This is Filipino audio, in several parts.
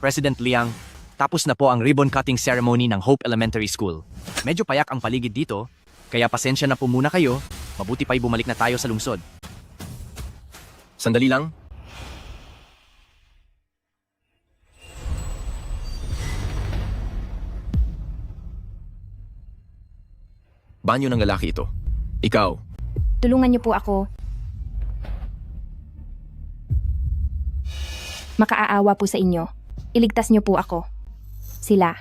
President Liang, tapos na po ang ribbon cutting ceremony ng Hope Elementary School. Medyo payak ang paligid dito, kaya pasensya na po muna kayo, mabuti pa'y bumalik na tayo sa lungsod. Sandali lang. Banyo ng lalaki ito. Ikaw, Tulungan niyo po ako. Makaaawa po sa inyo. Iligtas niyo po ako. Sila.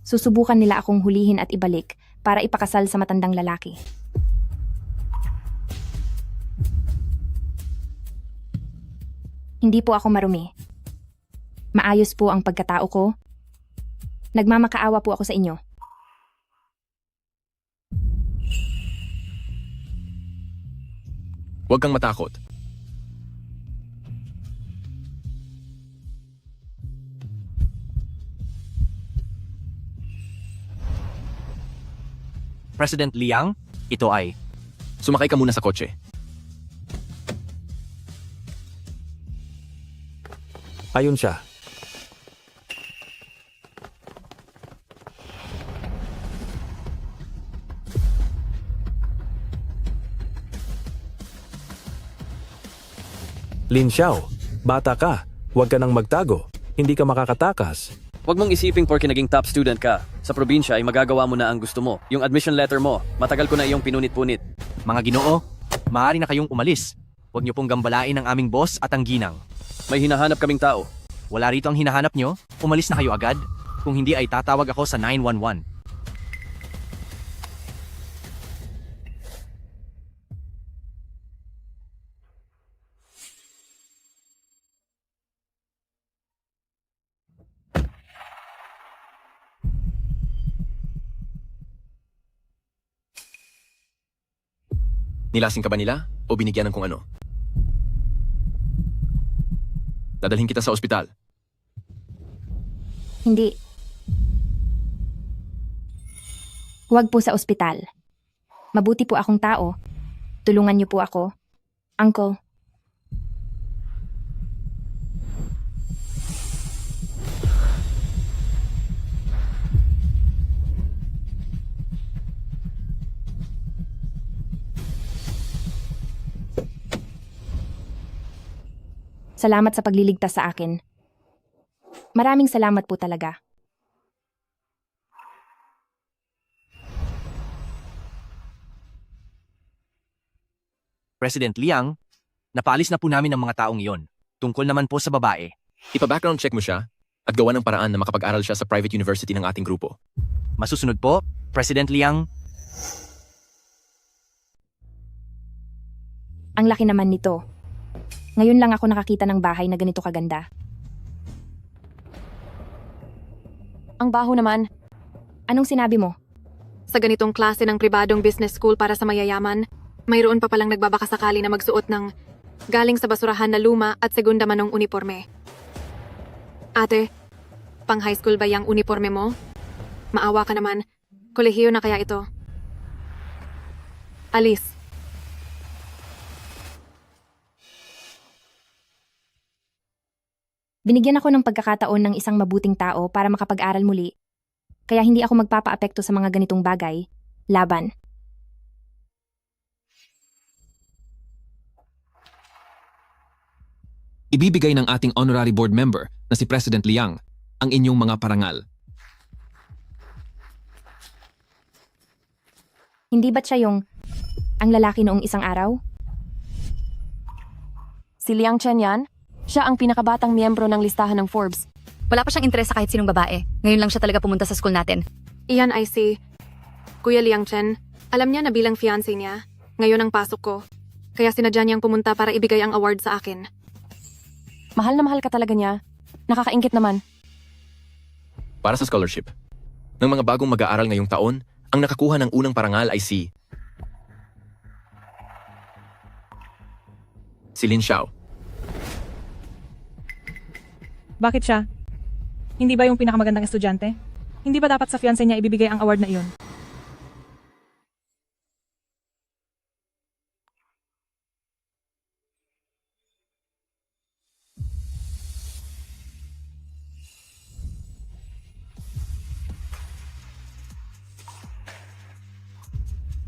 Susubukan nila akong hulihin at ibalik para ipakasal sa matandang lalaki. Hindi po ako marumi. Maayos po ang pagkatao ko. Nagmamakaawa po ako sa inyo. huwag kang matakot. President Liang, ito ay Sumakay ka muna sa kotse. Ayun siya. Lin Xiao, bata ka. Huwag ka nang magtago. Hindi ka makakatakas. Huwag mong isiping porke naging top student ka. Sa probinsya ay magagawa mo na ang gusto mo. Yung admission letter mo, matagal ko na iyong pinunit-punit. mga Ginoo, maaari na kayong umalis. Huwag niyo pong gambalain ang aming boss at ang ginang. May hinahanap kaming tao. Wala rito ang hinahanap nyo, umalis na kayo agad. Kung hindi ay tatawag ako sa 911. Nilasing ka ba nila o binigyan ng kung ano? Dadalhin kita sa ospital. Hindi. Huwag po sa ospital. Mabuti po akong tao. Tulungan niyo po ako. Uncle. Salamat sa pagliligtas sa akin. Maraming salamat po talaga. President Liang, napaalis na po namin ang mga taong iyon. Tungkol naman po sa babae. Ipa-background check mo siya at gawa ng paraan na makapag-aral siya sa private university ng ating grupo. Masusunod po, President Liang, Ang laki naman nito. Ngayon lang ako nakakita ng bahay na ganito kaganda. Ang baho naman. Anong sinabi mo? Sa ganitong klase ng pribadong business school para sa mayayaman, mayroon pa palang nagbabakasakali na magsuot ng galing sa basurahan na luma at segunda manong uniforme. Ate, pang high school ba yung uniforme mo? Maawa ka naman. Kolehiyo na kaya ito? Alis. Binigyan ako ng pagkakataon ng isang mabuting tao para makapag-aral muli. Kaya hindi ako magpapaapekto sa mga ganitong bagay. Laban. Ibibigay ng ating honorary board member na si President Liang ang inyong mga parangal. Hindi ba't siya yung ang lalaki noong isang araw? Si Liang Chen yan? Siya ang pinakabatang miyembro ng listahan ng Forbes. Wala pa siyang interes sa kahit sinong babae. Ngayon lang siya talaga pumunta sa school natin. Iyan ay si Kuya Liang Chen. Alam niya na bilang fiancé niya. Ngayon ang pasok ko. Kaya sinadya niyang pumunta para ibigay ang award sa akin. Mahal na mahal ka talaga niya. Nakakaingit naman. Para sa scholarship. Ng mga bagong mag-aaral ngayong taon, ang nakakuha ng unang parangal ay si Lin Xiao. Bakit siya? Hindi ba yung pinakamagandang estudyante? Hindi ba dapat sa fiancé niya ibibigay ang award na iyon?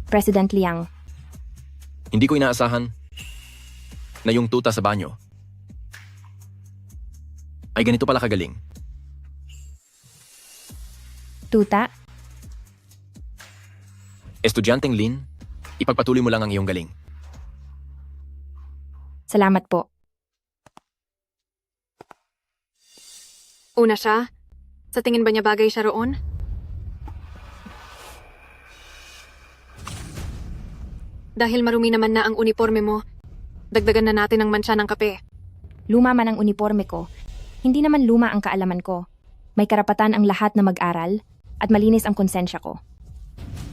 President Liang. Hindi ko inaasahan na yung tuta sa banyo ay ganito pala kagaling. Tuta, Estudyanteng Lin, ipagpatuloy mo lang ang iyong galing. salamat po. Una siya? Sa tingin ba niya bagay siya roon? Dahil marumi naman na ang uniforme mo, dagdagan na natin ang mancha ng kape. Luma man ang uniforme ko. Hindi naman luma ang kaalaman ko. May karapatan ang lahat na mag-aral at malinis ang konsensya ko.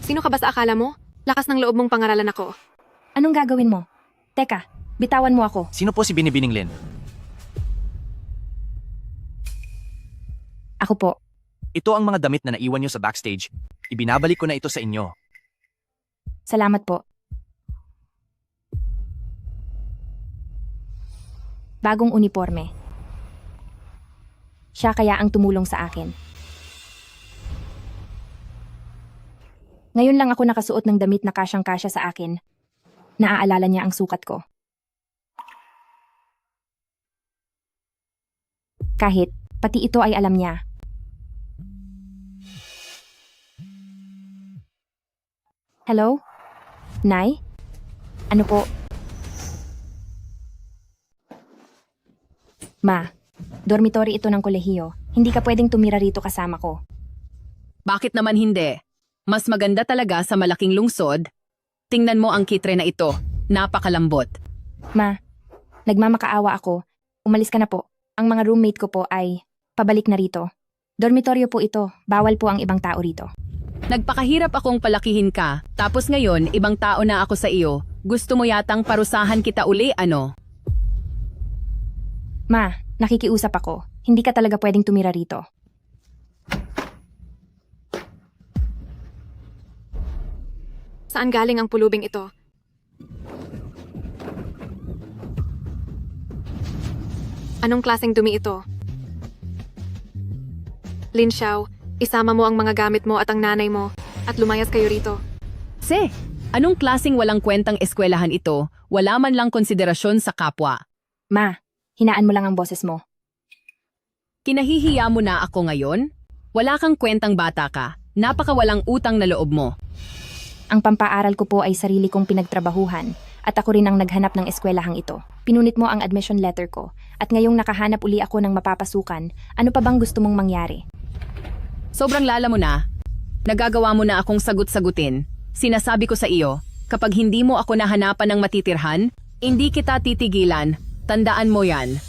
Sino ka ba sa akala mo? Lakas ng loob mong pangaralan ako. Anong gagawin mo? Teka, bitawan mo ako. Sino po si Binibining Lin? Ako po. Ito ang mga damit na naiwan nyo sa backstage. Ibinabalik ko na ito sa inyo. Salamat po. Bagong uniforme. Siya kaya ang tumulong sa akin. Ngayon lang ako nakasuot ng damit na kasyang-kasya sa akin. Naaalala niya ang sukat ko. Kahit, pati ito ay alam niya. Hello? Nay? Ano po? Ma, dormitory ito ng kolehiyo. Hindi ka pwedeng tumira rito kasama ko. Bakit naman hindi? Mas maganda talaga sa malaking lungsod. Tingnan mo ang kitre na ito. Napakalambot. Ma, nagmamakaawa ako. Umalis ka na po. Ang mga roommate ko po ay pabalik na rito. Dormitoryo po ito. Bawal po ang ibang tao rito. Nagpakahirap akong palakihin ka, tapos ngayon ibang tao na ako sa iyo. Gusto mo yatang parusahan kita uli, ano? Ma, nakikiusap ako. Hindi ka talaga pwedeng tumira rito. Saan galing ang pulubing ito? Anong klaseng dumi ito? Lin Xiao, isama mo ang mga gamit mo at ang nanay mo at lumayas kayo rito. Anong klaseng walang kwentang eskwelahan ito? Wala man lang konsiderasyon sa kapwa. Ma, hinaan mo lang ang boses mo. Kinahihiya mo na ako ngayon? Wala kang kwentang bata ka. Napakawalang utang na loob mo. Ang pampaaral ko po ay sarili kong pinagtrabahuhan at ako rin ang naghanap ng eskwelahang ito. Pinunit mo ang admission letter ko at ngayong nakahanap uli ako ng mapapasukan, ano pa bang gusto mong mangyari? Sobrang lala mo na. Nagagawa mo na akong sagot-sagutin. Sinasabi ko sa iyo, kapag hindi mo ako nahanapan ng matitirhan, hindi kita titigilan. Tandaan mo yan.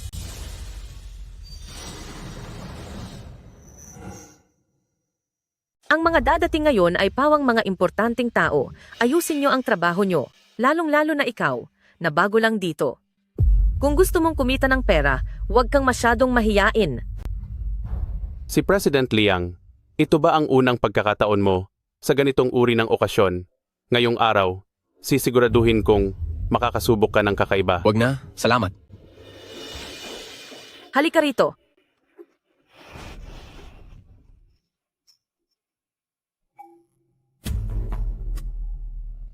Ang mga dadating ngayon ay pawang mga importanteng tao. Ayusin nyo ang trabaho nyo, lalong-lalo na ikaw, na bago lang dito. Kung gusto mong kumita ng pera, huwag kang masyadong mahiyain. Si President Liang, ito ba ang unang pagkakataon mo sa ganitong uri ng okasyon? Ngayong araw, sisiguraduhin kong makakasubok ka ng kakaiba. Wag na, salamat. Halika rito.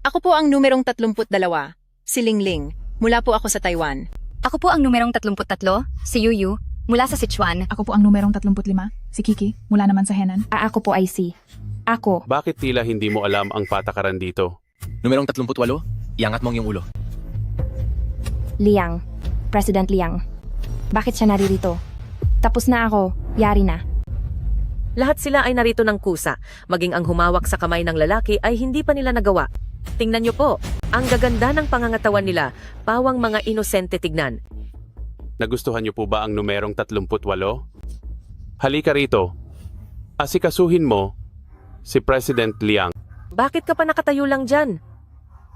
Ako po ang numerong 32, si Lingling. Mula po ako sa Taiwan. Ako po ang numerong 33, si Yuyu, mula sa Sichuan. Ako po ang numerong 35, si Kiki, mula naman sa Henan. Ako po ay si. Ako. Bakit tila hindi mo alam ang patakaran dito? Numerong 38, iangat mo ang iyong ulo. Liang. President Liang. Bakit siya naririto? Tapos na ako. Yari na. Lahat sila ay narito ng kusa. Maging ang humawak sa kamay ng lalaki ay hindi pa nila nagawa. Tingnan nyo po, ang gaganda ng pangangatawan nila, pawang mga inosente tignan. Nagustuhan niyo po ba ang numerong 38? Halika rito. Asikasuhin mo si President Liang. Bakit ka pa nakatayo lang dyan?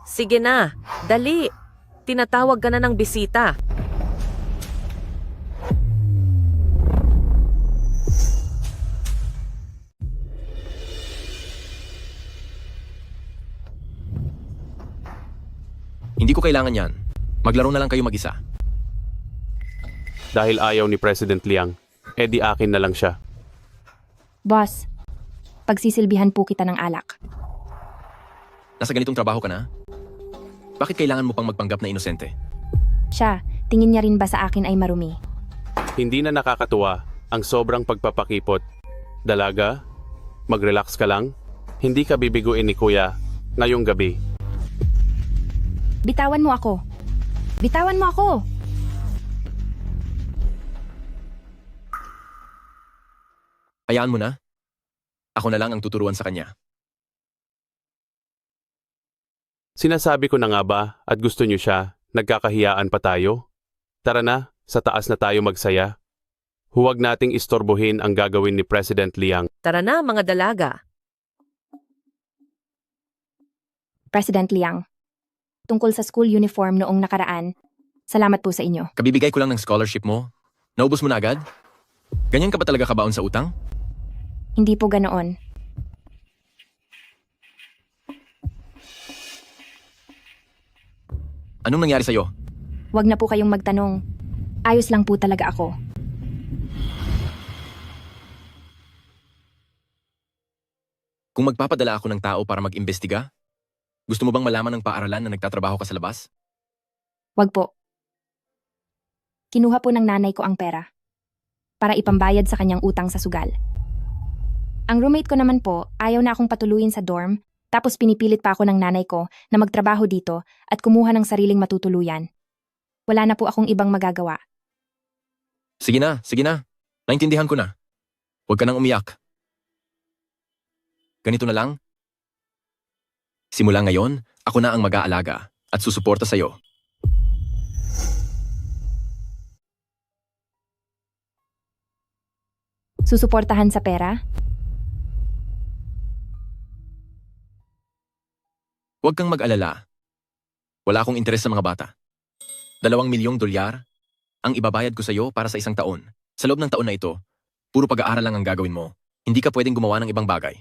Sige na, dali. Tinatawag ka na ng bisita. Hindi ko kailangan yan. Maglaro na lang kayo mag-isa. Dahil ayaw ni President Liang, edi akin na lang siya. Boss, pagsisilbihan po kita ng alak. Nasa ganitong trabaho ka na? Bakit kailangan mo pang magpanggap na inosente? Siya, tingin niya rin ba sa akin ay marumi? Hindi na nakakatuwa ang sobrang pagpapakipot. Dalaga, mag-relax ka lang. Hindi ka bibiguin ni Kuya ngayong gabi. Bitawan mo ako! Bitawan mo ako! Hayaan mo na. Ako na lang ang tuturuan sa kanya. Sinasabi ko na nga ba at gusto niyo siya, nagkakahiyaan pa tayo? Tara na, sa taas na tayo magsaya. Huwag nating istorbohin ang gagawin ni President Liang. Tara na mga dalaga. President Liang, tungkol sa school uniform noong nakaraan, salamat po sa inyo. Kabibigay ko lang ng scholarship mo. Naubos mo na agad? Ganyan ka ba talaga kabaon sa utang? Hindi po ganoon. Anong nangyari sa'yo? Huwag na po kayong magtanong. Ayos lang po talaga ako. Kung magpapadala ako ng tao para mag-imbestiga, gusto mo bang malaman ng paaralan na nagtatrabaho ka sa labas? Huwag po. Kinuha po ng nanay ko ang pera para ipambayad sa kanyang utang sa sugal. Ang roommate ko naman po, ayaw na akong patuluyin sa dorm, tapos pinipilit pa ako ng nanay ko na magtrabaho dito at kumuha ng sariling matutuluyan. Wala na po akong ibang magagawa. Sige na, sige na. Naintindihan ko na. Huwag ka nang umiyak. Ganito na lang. Simula ngayon, ako na ang mag-aalaga at susuporta sa'yo. Susuportahan sa pera? Huwag kang mag-alala. Wala akong interes sa mga bata. $2 milyong ang ibabayad ko sa'yo para sa 1 taon. Sa loob ng taon na ito, puro pag-aaral lang ang gagawin mo. Hindi ka pwedeng gumawa ng ibang bagay.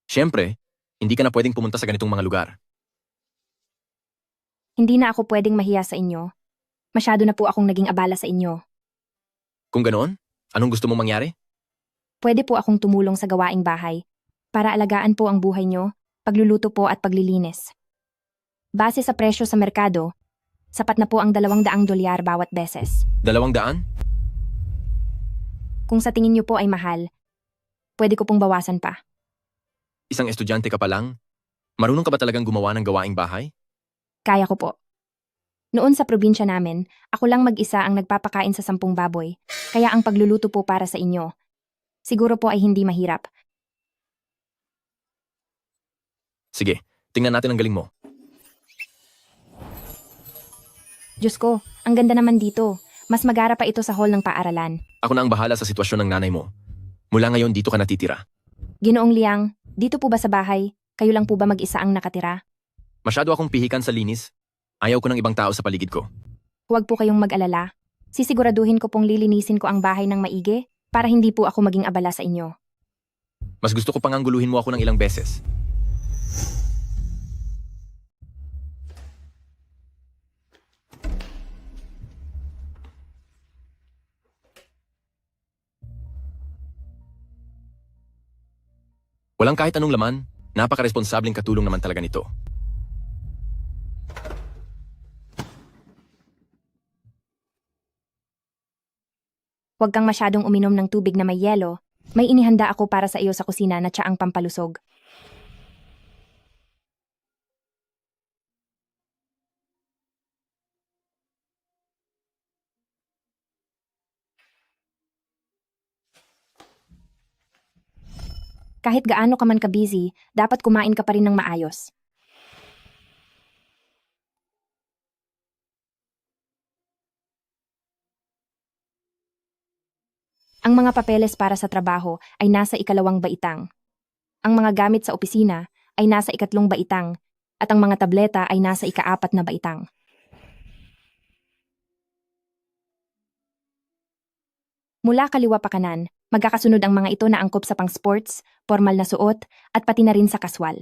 Siyempre, hindi ka na pwedeng pumunta sa ganitong mga lugar. Hindi na ako pwedeng mahiya sa inyo. Masyado na po akong naging abala sa inyo. Kung ganoon, anong gusto mong mangyari? Pwede po akong tumulong sa gawaing bahay para alagaan po ang buhay nyo, pagluluto po at paglilinis. Base sa presyo sa merkado, sapat na po ang $200 bawat beses. 200? Kung sa tingin nyo po ay mahal, pwede ko pong bawasan pa. Isang estudyante ka pa lang? Marunong ka ba talagang gumawa ng gawaing bahay? Kaya ko po. Noon sa probinsya namin, ako lang mag-isa ang nagpapakain sa 10 baboy, kaya ang pagluluto po para sa inyo. Siguro po ay hindi mahirap. Sige, tingnan natin ang galing mo. Diyos ko, ang ganda naman dito. Mas magara pa ito sa hall ng paaralan. Ako na ang bahala sa sitwasyon ng nanay mo. Mula ngayon dito ka natitira. Ginoong Liang, dito po ba sa bahay? Kayo lang po ba mag-isa ang nakatira? Masyado akong pihikan sa linis. Ayaw ko ng ibang tao sa paligid ko. Huwag po kayong mag-alala. Sisiguraduhin ko pong lilinisin ko ang bahay ng maigi para hindi po ako maging abala sa inyo. Mas gusto ko pang angguluhin mo ako ng ilang beses. Walang kahit anong laman, napaka-responsabling katulong naman talaga nito. Huwag kang masyadong uminom ng tubig na may yelo. May inihanda ako para sa iyo sa kusina na tsaang pampalusog. Kahit gaano ka man ka-busy, dapat kumain ka pa rin ng maayos. Ang mga papeles para sa trabaho ay nasa 2 baitang. Ang mga gamit sa opisina ay nasa 3 baitang at ang mga tableta ay nasa 4 na baitang. Mula kaliwa pa kanan, magkakasunod ang mga ito na angkop sa pang-sports, formal na suot, at pati na rin sa kaswal.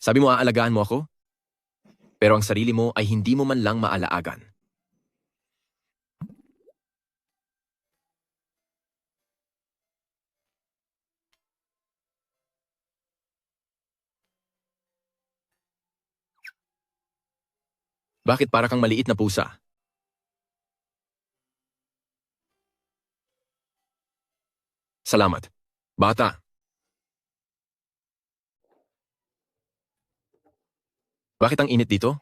Sabi mo aalagaan mo ako? Pero ang sarili mo ay hindi mo man lang maalaagan. Bakit para kang maliit na pusa? Salamat. Bata. Bakit ang init dito?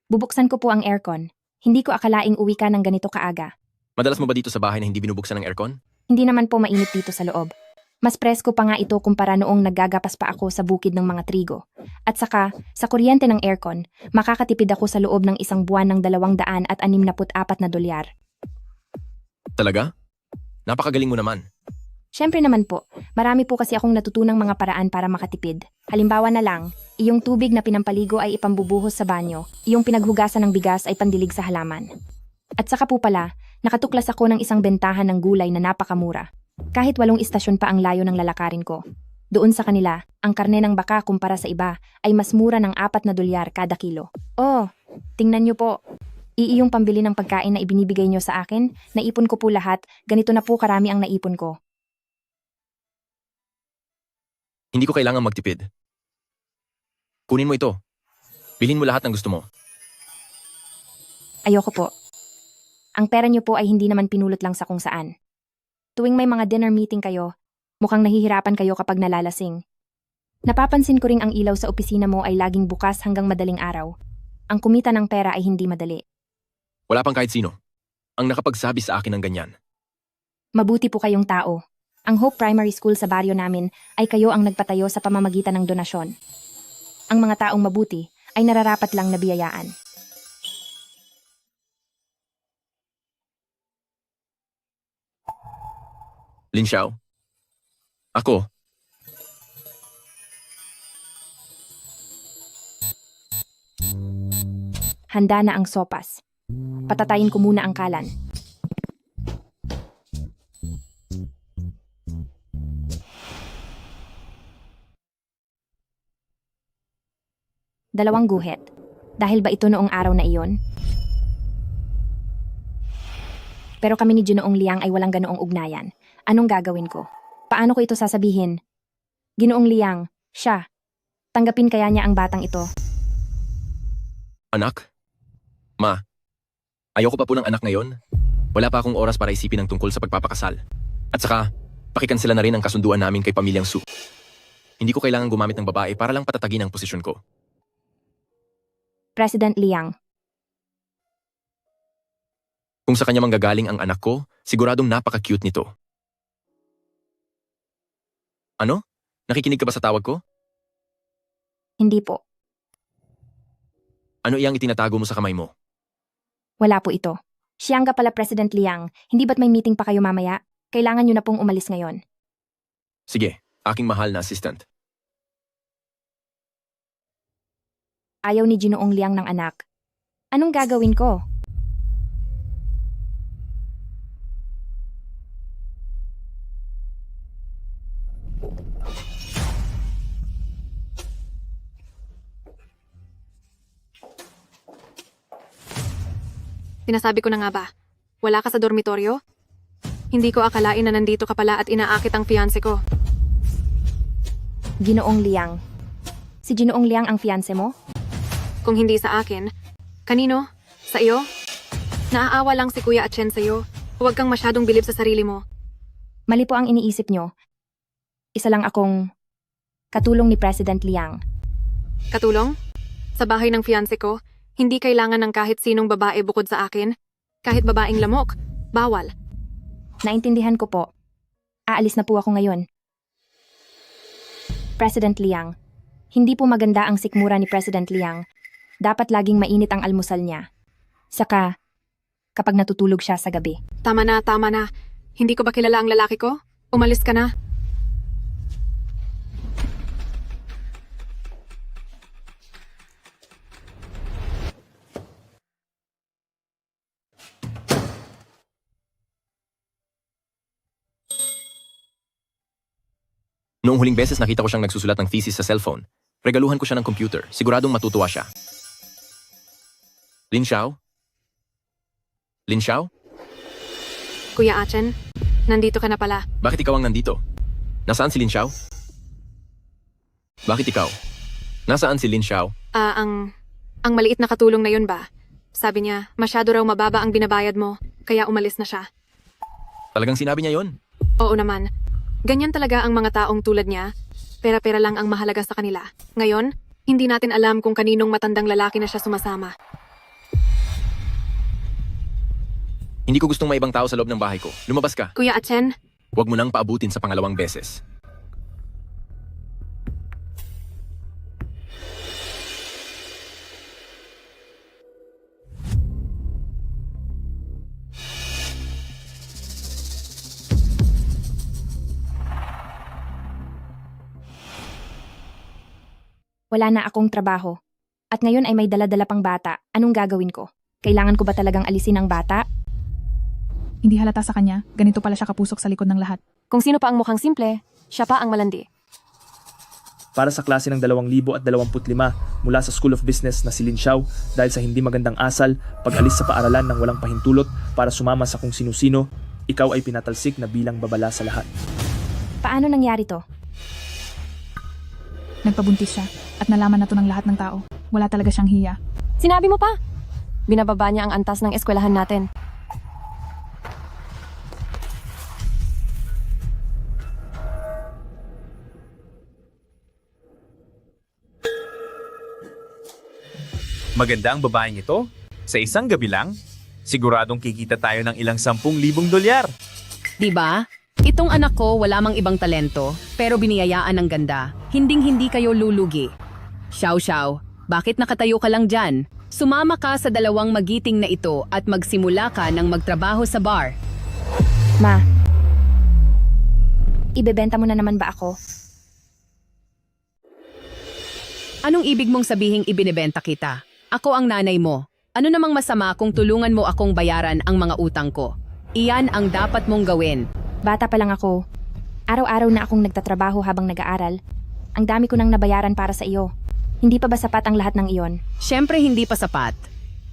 Bubuksan ko po ang aircon. Hindi ko akalaing uwi ka ng ganito kaaga. Madalas mo ba dito sa bahay na hindi binubuksan ng aircon? Hindi naman po mainit dito sa loob. Mas presko pa nga ito kumpara noong naggagapas pa ako sa bukid ng mga trigo. At saka, sa kuryente ng aircon, makakatipid ako sa loob ng isang buwan ng $264 na dolyar. Talaga? Napakagaling mo naman. Siyempre naman po, marami po kasi akong natutunang mga paraan para makatipid. Halimbawa na lang, iyong tubig na pinampaligo ay ipambubuhos sa banyo, iyong pinaghugasan ng bigas ay pandilig sa halaman. At saka po pala, nakatuklas ako ng isang bentahan ng gulay na napakamura. Kahit 8 istasyon pa ang layo ng lalakarin ko. Doon sa kanila, ang karne ng baka kumpara sa iba ay mas mura ng $4 kada kilo. Oh, tingnan niyo po. Iiyong pambili ng pagkain na ibinibigay niyo sa akin, naipon ko po lahat, ganito na po karami ang naipon ko. Hindi ko kailangang magtipid. Kunin mo ito. Bilhin mo lahat ng gusto mo. Ayoko po. Ang pera niyo po ay hindi naman pinulot lang sa kung saan. Tuwing may mga dinner meeting kayo, mukhang nahihirapan kayo kapag nalalasing. Napapansin ko ring ang ilaw sa opisina mo ay laging bukas hanggang madaling araw. Ang kumita ng pera ay hindi madali. Wala pang kahit sino ang nakapagsabi sa akin ng ganyan. Mabuti po kayong tao. Ang Hope Primary School sa baryo namin ay kayo ang nagpatayo sa pamamagitan ng donasyon. Ang mga taong mabuti ay nararapat lang na biyayaan. Lin Xiao? Ako? Handa na ang sopas. Patatayin ko muna ang kalan. Dalawang guhit. Dahil ba ito noong araw na iyon? Pero kami ni Ginoong Liang ay walang ganoong ugnayan. Anong gagawin ko? Paano ko ito sasabihin? Ginoong Liang, siya. Tanggapin kaya niya ang batang ito? Anak? Ma, ayoko pa po ng anak ngayon. Wala pa akong oras para isipin ang tungkol sa pagpapakasal. At saka, pakikansela na rin ang kasunduan namin kay Pamilyang Su. Hindi ko kailangan gumamit ng babae para lang patatagin ang posisyon ko. President Liang. Kung sa kanya manggagaling ang anak ko, siguradong napaka-cute nito. Ano? Nakikinig ka ba sa tawag ko? Hindi po. Ano iyang itinatago mo sa kamay mo? Wala po ito. Siyang ka pala President Liang. Hindi ba't may meeting pa kayo mamaya? Kailangan nyo na pong umalis ngayon. Sige, aking mahal na assistant. Ayaw ni Ginoong Liang ng anak. Anong gagawin ko? Sinasabi ko na nga ba, wala ka sa dormitoryo? Hindi ko akalain na nandito ka pala at inaakit ang fiancé ko. Ginoong Liang. Si Ginoong Liang ang fiancé mo? Kung hindi sa akin, kanino? Sa iyo? Naaawa lang si Kuya Chen sa iyo. Huwag kang masyadong bilib sa sarili mo. Mali po ang iniisip nyo. Isa lang akong katulong ni President Liang. Katulong? Sa bahay ng fiancé ko, hindi kailangan ng kahit sinong babae bukod sa akin. Kahit babaeng lamok, bawal. Naintindihan ko po. Aalis na po ako ngayon. President Liang. Hindi po maganda ang sikmura ni President Liang. Dapat laging mainit ang almusal niya. Saka, kapag natutulog siya sa gabi. Tama na, tama na. Hindi ko ba kilala ang lalaki ko? Umalis ka na. Noong huling beses nakita ko siyang nagsusulat ng thesis sa cellphone. Regaluhan ko siya ng computer. Siguradong matutuwa siya. Lin Xiao? Lin Xiao? Kuya Achen, nandito ka na pala. Bakit ikaw ang nandito? Nasaan si Lin Xiao? Bakit ikaw? Nasaan si Lin Xiao? Ang maliit na katulong na yun ba? Sabi niya, masyado raw mababa ang binabayad mo, kaya umalis na siya. Talagang sinabi niya yon? Oo naman. Ganyan talaga ang mga taong tulad niya. Pera-pera lang ang mahalaga sa kanila. Ngayon, hindi natin alam kung kaninong matandang lalaki na siya sumasama. Hindi ko gustong may ibang tao sa loob ng bahay ko. Lumabas ka. Kuya Achen, Huwag mo nang paabutin sa pangalawang beses. Wala na akong trabaho. At ngayon ay may dala-dala pang bata. Anong gagawin ko? Kailangan ko ba talagang alisin ang bata? Hindi halata sa kanya, ganito pala siya kapusok sa likod ng lahat. kung sino pa ang mukhang simple, siya pa ang malandi. Para sa klase ng 2025 mula sa School of Business na si Lin Xiao dahil sa hindi magandang asal, pag-alis sa paaralan ng walang pahintulot para sumama sa kung sino-sino, ikaw ay pinatalsik na bilang babala sa lahat. Paano nangyari to? Nagpabuntis siya at nalaman na to ng lahat ng tao. Wala talaga siyang hiya. Sinabi mo pa? Binababa niya ang antas ng eskwelahan natin. Maganda ang babaeng ito. Sa isang gabi lang, siguradong kikita tayo ng ilang 10,000 dolyar. Diba? Itong anak ko wala mang ibang talento, pero biniyayaan ng ganda. Hinding-hindi kayo lulugi. Xiao, bakit nakatayo ka lang dyan? Sumama ka sa dalawang magiting na ito at magsimula ka ng magtrabaho sa bar. Ma, ibebenta mo na naman ba ako? Anong ibig mong sabihing ibinebenta kita? Ako ang nanay mo. Ano namang masama kung tulungan mo akong bayaran ang mga utang ko? Iyan ang dapat mong gawin. Bata pa lang ako. Araw-araw na akong nagtatrabaho habang nag-aaral. Ang dami ko nang nabayaran para sa iyo. Hindi pa ba sapat ang lahat ng iyon? Siyempre hindi pa sapat.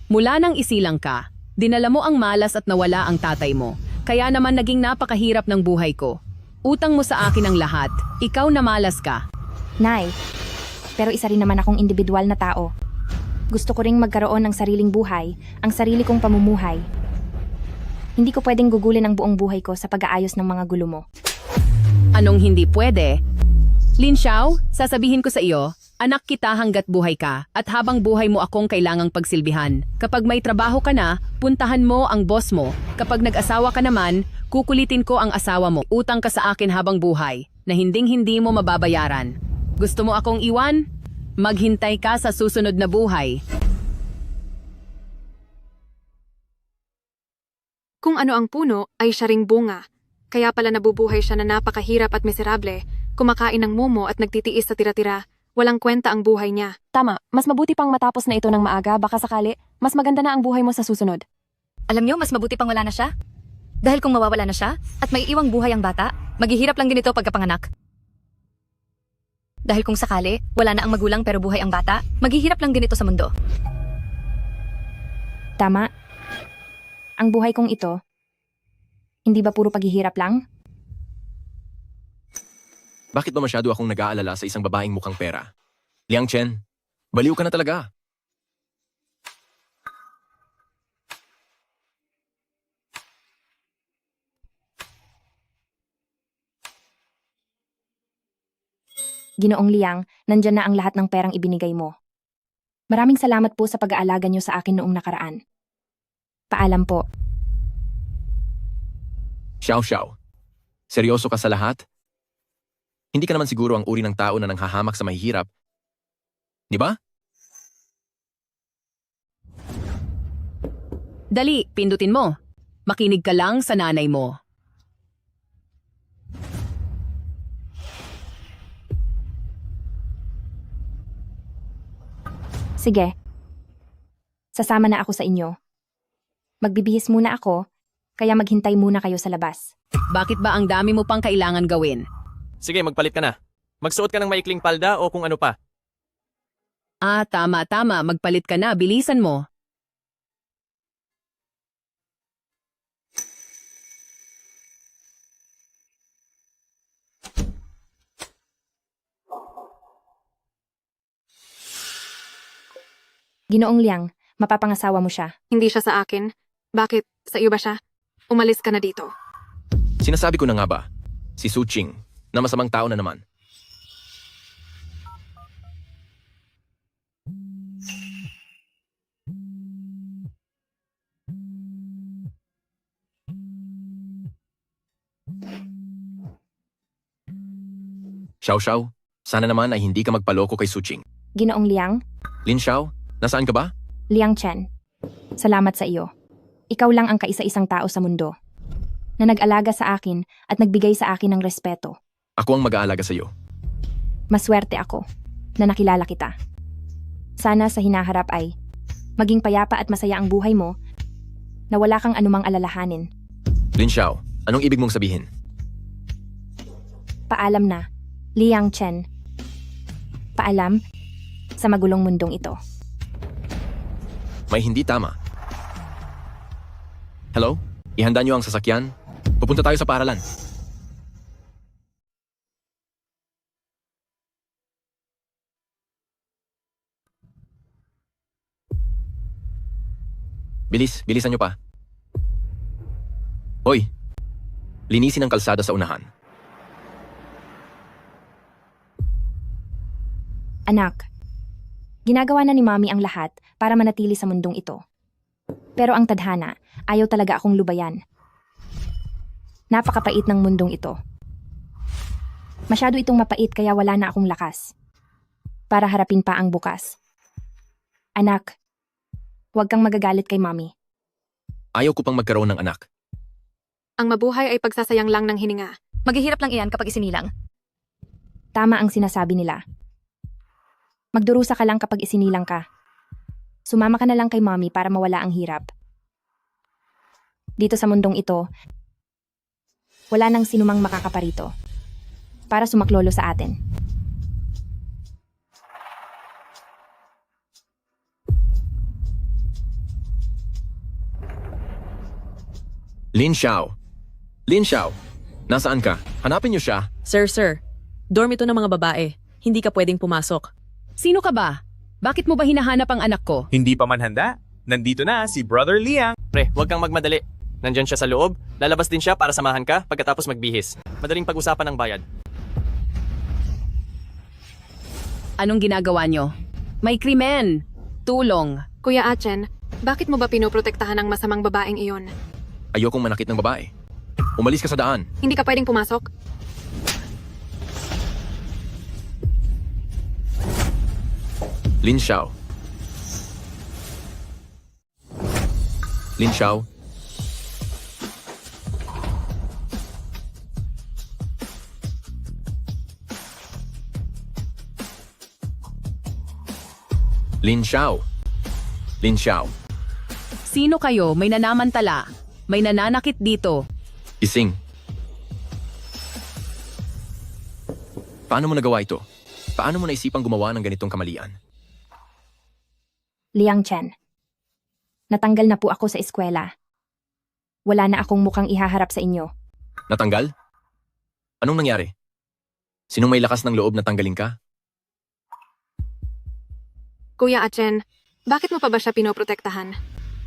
Mula nang isilang ka, dinala mo ang malas at nawala ang tatay mo. Kaya naman naging napakahirap ng buhay ko. Utang mo sa akin ang lahat. Ikaw na malas ka. Nay, pero isa rin naman akong individual na tao. Gusto ko ring magkaroon ng sariling buhay, ang sarili kong pamumuhay. Hindi ko pwedeng gugulin ang buong buhay ko sa pag-aayos ng mga gulo mo. Anong hindi pwede? Lin Xiao, sasabihin ko sa iyo, anak kita hanggat buhay ka at habang buhay mo akong kailangang pagsilbihan. Kapag may trabaho ka na, puntahan mo ang boss mo. Kapag nag-asawa ka naman, kukulitin ko ang asawa mo. Utang ka sa akin habang buhay na hinding-hindi mo mababayaran. Gusto mo akong iwan? Maghintay ka sa susunod na buhay. Kung ano ang puno, ay siya ring bunga. Kaya pala nabubuhay siya na napakahirap at miserable, kumakain ng momo at nagtitiis sa tira-tira. Walang kwenta ang buhay niya. Tama, mas mabuti pang matapos na ito ng maaga, baka sakali, mas maganda na ang buhay mo sa susunod. Alam niyo, mas mabuti pang wala na siya. Dahil kung mawawala na siya at may iwang buhay ang bata, maghihirap lang din ito pagkapanganak. Dahil kung sakali, wala na ang magulang pero buhay ang bata, maghihirap lang din ito sa mundo. Tama. Ang buhay kong ito, hindi ba puro paghihirap lang? Bakit ba masyado akong nag-aalala sa isang babaeng mukhang pera? Liang Chen, baliw ka na talaga. Ginoong Liang, nandyan na ang lahat ng perang ibinigay mo. Maraming salamat po sa pag-aalaga niyo sa akin noong nakaraan. Paalam po. Xiao, seryoso ka sa lahat? Hindi ka naman siguro ang uri ng tao na nanghahamak sa mahihirap. Di ba? Dali, pindutin mo. Makinig ka lang sa nanay mo. Sige. Sasama na ako sa inyo. Magbibihis muna ako, kaya maghintay muna kayo sa labas. Bakit ba ang dami mo pang kailangan gawin? Sige, magpalit ka na. Magsuot ka ng maikling palda o kung ano pa. Tama. Magpalit ka na. Bilisan mo. Ginoong Liang, mapapangasawa mo siya. Hindi siya sa akin. Bakit? Sa iyo ba siya? Umalis ka na dito. Sinasabi ko na nga ba, si Su Ching, na masamang tao na naman. Xiao, sana naman ay hindi ka magpaloko kay Su Ching. Ginoong Liang, Lin Xiao, nasaan ka ba? Liang Chen. Salamat sa iyo. Ikaw lang ang kaisa-isang tao sa mundo na nag-alaga sa akin at nagbigay sa akin ng respeto. Ako ang mag-aalaga sa iyo. Maswerte ako na nakilala kita. Sana sa hinaharap ay maging payapa at masaya ang buhay mo na wala kang anumang alalahanin. Lin Xiao, anong ibig mong sabihin? Paalam na, Liang Chen. Paalam sa magulong mundong ito. May hindi tama. Hello? Ihanda niyo ang sasakyan. Pupunta tayo sa paaralan. Bilisan niyo pa. Hoy, linisin ang kalsada sa unahan. Anak, ginagawa na ni Mami ang lahat para manatili sa mundong ito. Pero ang tadhana, ayaw talaga akong lubayan. Napakapait ng mundong ito. Masyado itong mapait kaya wala na akong lakas para harapin pa ang bukas. Anak, huwag kang magagalit kay Mami. Ayaw ko pang magkaroon ng anak. Ang mabuhay ay pagsasayang lang ng hininga. Maghihirap lang iyan kapag isinilang. Tama ang sinasabi nila. Magdurusa ka lang kapag isinilang ka. Sumama ka na lang kay Mommy para mawala ang hirap. Dito sa mundong ito, wala nang sinumang makakaparito para sumaklolo sa atin. Lin Xiao, nasaan ka? Hanapin niyo siya. Sir. Dorm ito ng mga babae. Hindi ka pwedeng pumasok. Sino ka ba? Bakit mo ba hinahanap ang anak ko? Hindi pa man handa. Nandito na si Brother Liang. Pre, huwag kang magmadali. Nandyan siya sa loob. Lalabas din siya para samahan ka pagkatapos magbihis. Madaling pag-usapan ng bayad. Anong ginagawa nyo? May krimen. Tulong. Kuya Achen, bakit mo ba pinoprotektahan ang masamang babaeng iyon? Ayokong manakit ng babae. Umalis ka sa daan. Hindi ka pwedeng pumasok? Lin Xiao. Sino kayo? May nanamantala. May nananakit dito. Gising. Paano mo nagawa ito? Paano mo naisipang gumawa ng ganitong kamalian? Liang Chen, natanggal na po ako sa eskwela. Wala na akong mukhang ihaharap sa inyo. Natanggal? Anong nangyari? Sinong may lakas ng loob na tanggalin ka? Kuya Achen, bakit mo pa ba siya pinoprotektahan?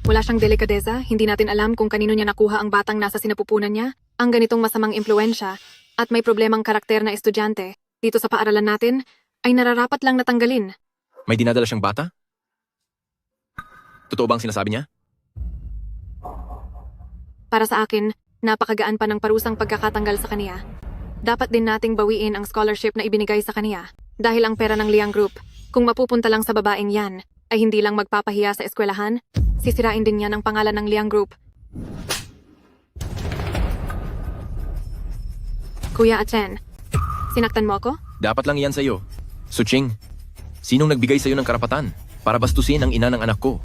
Wala siyang delikadeza, hindi natin alam kung kanino niya nakuha ang batang nasa sinapupunan niya, ang ganitong masamang impluensya, at may problemang karakter na estudyante, dito sa paaralan natin, ay nararapat lang natanggalin. May dinadala siyang bata? Totoo bang sinasabi niya? Para sa akin, napakagaan pa ng parusang pagkakatanggal sa kaniya. Dapat din nating bawiin ang scholarship na ibinigay sa kaniya. Dahil ang pera ng Liang Group, kung mapupunta lang sa babaeng yan, ay hindi lang magpapahiya sa eskwelahan, sisirain din yan ang pangalan ng Liang Group. Kuya Achen, sinaktan mo ako? Dapat lang yan sa'yo. Su Ching, sinong nagbigay sa'yo ng karapatan para bastusin ang ina ng anak ko?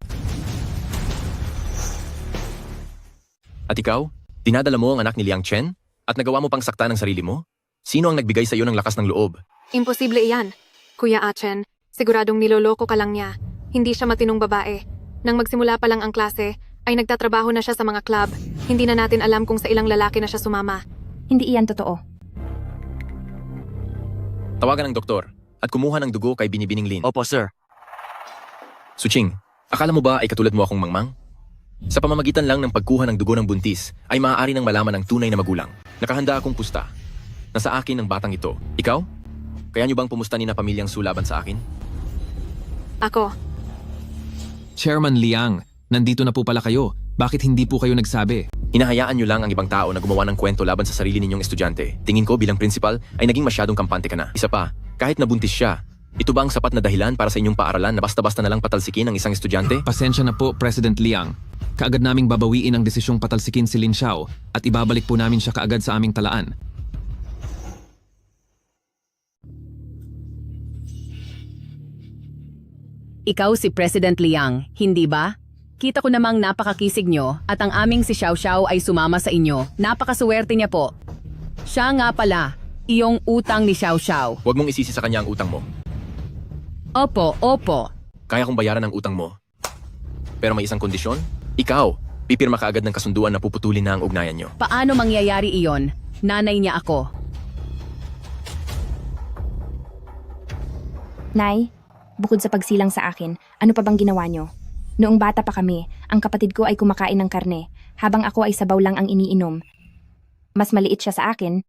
At ikaw, dinadala mo ang anak ni Liang Chen at nagawa mo pang sakta ng sarili mo? Sino ang nagbigay sa iyo ng lakas ng loob? Imposible iyan. Kuya Achen, Siguradong niloloko ka lang niya. Hindi siya matinong babae. Nang magsimula pa lang ang klase, ay nagtatrabaho na siya sa mga club. Hindi na natin alam kung sa ilang lalaki na siya sumama. Hindi iyan totoo. Tawagan ng doktor at kumuha ng dugo kay Binibining Lin. Opo, sir. Suching, akala mo ba ay katulad mo akong mangmang? Sa pamamagitan lang ng pagkuha ng dugo ng buntis ay maaari nang malaman ang tunay na magulang. Nakahanda akong pusta. Nasa akin ang batang ito. Ikaw? Kaya niyo bang pumusta ni na pamilyang sulaban sa akin? Ako. Chairman Liang, nandito na po pala kayo. Bakit hindi po kayo nagsabi? Hinahayaan niyo lang ang ibang tao na gumawa ng kwento laban sa sarili ninyong estudyante. Tingin ko bilang principal ay naging masyadong kampante ka na. Isa pa, kahit nabuntis siya, ito ba ang sapat na dahilan para sa inyong paaralan na basta-basta na lang patalsikin ang isang estudyante? Pasensya na po, President Liang. Kaagad naming babawiin ang desisyong patalsikin si Lin Xiao at ibabalik po namin siya kaagad sa aming talaan. Ikaw si President Liang, hindi ba? Kita ko namang napakakisig nyo at ang aming si Xiao Xiao ay sumama sa inyo. Napakaswerte niya po. Siya nga pala, iyong utang ni Xiao Xiao. Huwag mong isisi sa kanya ang utang mo. Opo, opo. Kaya kong bayaran ang utang mo. Pero may isang kondisyon. Ikaw, pipirma ka agad ng kasunduan na puputulin na ang ugnayan nyo. Paano mangyayari iyon? Nanay niya ako. Nay, bukod sa pagsilang sa akin, ano pa bang ginawa nyo? Noong bata pa kami, ang kapatid ko ay kumakain ng karne, habang ako ay sabaw lang ang iniinom. Mas maliit siya sa akin,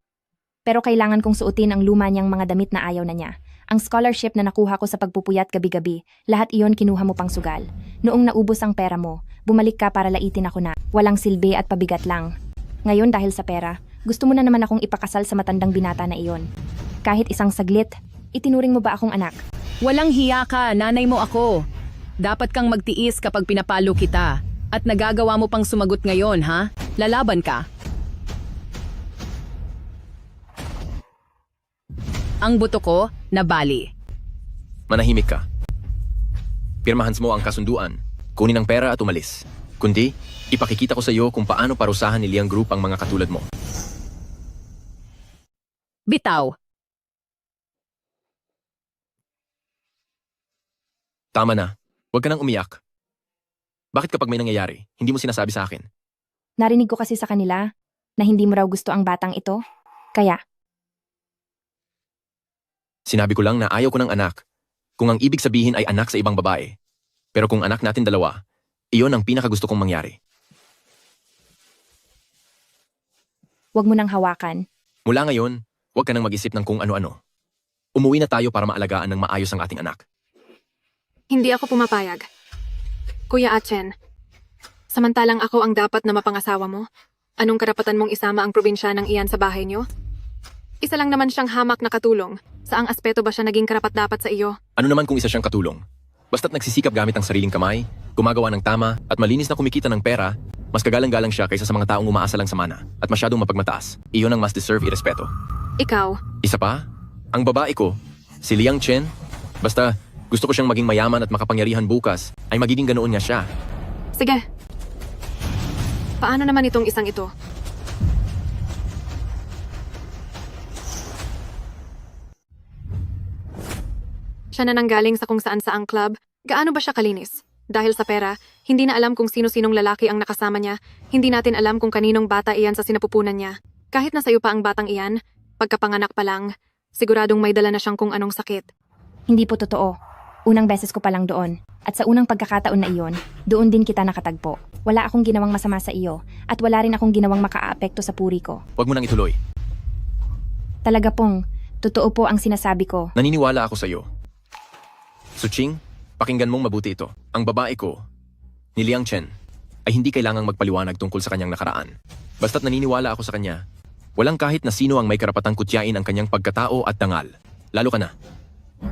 pero kailangan kong suotin ang luma niyang mga damit na ayaw na niya. Ang scholarship na nakuha ko sa pagpupuyat gabi-gabi, lahat iyon kinuha mo pang sugal. Noong naubos ang pera mo, bumalik ka para laitin ako na, walang silbi at pabigat lang. Ngayon dahil sa pera, gusto mo na naman akong ipakasal sa matandang binata na iyon. Kahit isang saglit, itinuring mo ba akong anak? Walang hiya ka, nanay mo ako. Dapat kang magtiis kapag pinapalo kita. At nagagawa mo pang sumagot ngayon, ha? Lalaban ka. Ang buto ko, nabali. Manahimik ka. Pirmahan mo ang kasunduan, kunin ang pera at umalis. Kundi, ipakikita ko sa iyo kung paano parusahan ni Liang Group ang mga katulad mo. Bitaw. Tama na. Huwag ka nang umiyak. Bakit kapag may nangyayari, hindi mo sinasabi sa akin? Narinig ko kasi sa kanila na hindi mo raw gusto ang batang ito. Kaya, Sinabi ko lang na ayaw ko ng anak. Kung ang ibig sabihin ay anak sa ibang babae. Pero kung anak natin dalawa, iyon ang pinakagusto kong mangyari. huwag mo nang hawakan. Mula ngayon, huwag ka nang mag-isip ng kung ano-ano. Umuwi na tayo para maalagaan ng maayos ang ating anak. Hindi ako pumapayag. Kuya Achen, samantalang ako ang dapat na mapangasawa mo, anong karapatan mong isama ang probinsya ng iyan sa bahay niyo? Isa lang naman siyang hamak na katulong. Saang aspeto ba siya naging karapat-dapat sa iyo? Ano naman kung isa siyang katulong? Basta't nagsisikap gamit ang sariling kamay, gumagawa ng tama, at malinis na kumikita ng pera, mas kagalang-galang siya kaysa sa mga taong umaasa lang sa mana at masyadong mapagmataas. Iyon ang mas deserve irespeto. Ikaw, Isa pa, ang babae ko, si Liang Chen, basta gusto ko siyang maging mayaman at makapangyarihan bukas, ay magiging ganoon nga siya. sige. Paano naman itong isang ito? Siya na nanggaling sa kung saan-saang club. Gaano ba siya kalinis? Dahil sa pera, hindi na alam kung sino-sinong lalaki ang nakasama niya. Hindi natin alam kung kaninong bata iyan sa sinapupunan niya. Kahit nasa iyo pa ang batang iyan, pagkapanganak pa lang, siguradong may dala na siyang kung anong sakit. Hindi po totoo. Unang beses ko pa lang doon. At sa unang pagkakataon na iyon, doon din kita nakatagpo. Wala akong ginawang masama sa iyo, at wala rin akong ginawang makaaapekto sa puri ko. Huwag mo nang ituloy. Talaga pong, totoo po ang sinasabi ko. Naniniwala ako sa iyo. Suching, pakinggan mong mabuti ito. Ang babae ko, ni Liang Chen, ay hindi kailangang magpaliwanag tungkol sa kanyang nakaraan. Basta't naniniwala ako sa kanya, walang kahit na sino ang may karapatang kutyain ang kanyang pagkatao at dangal. Lalo ka na.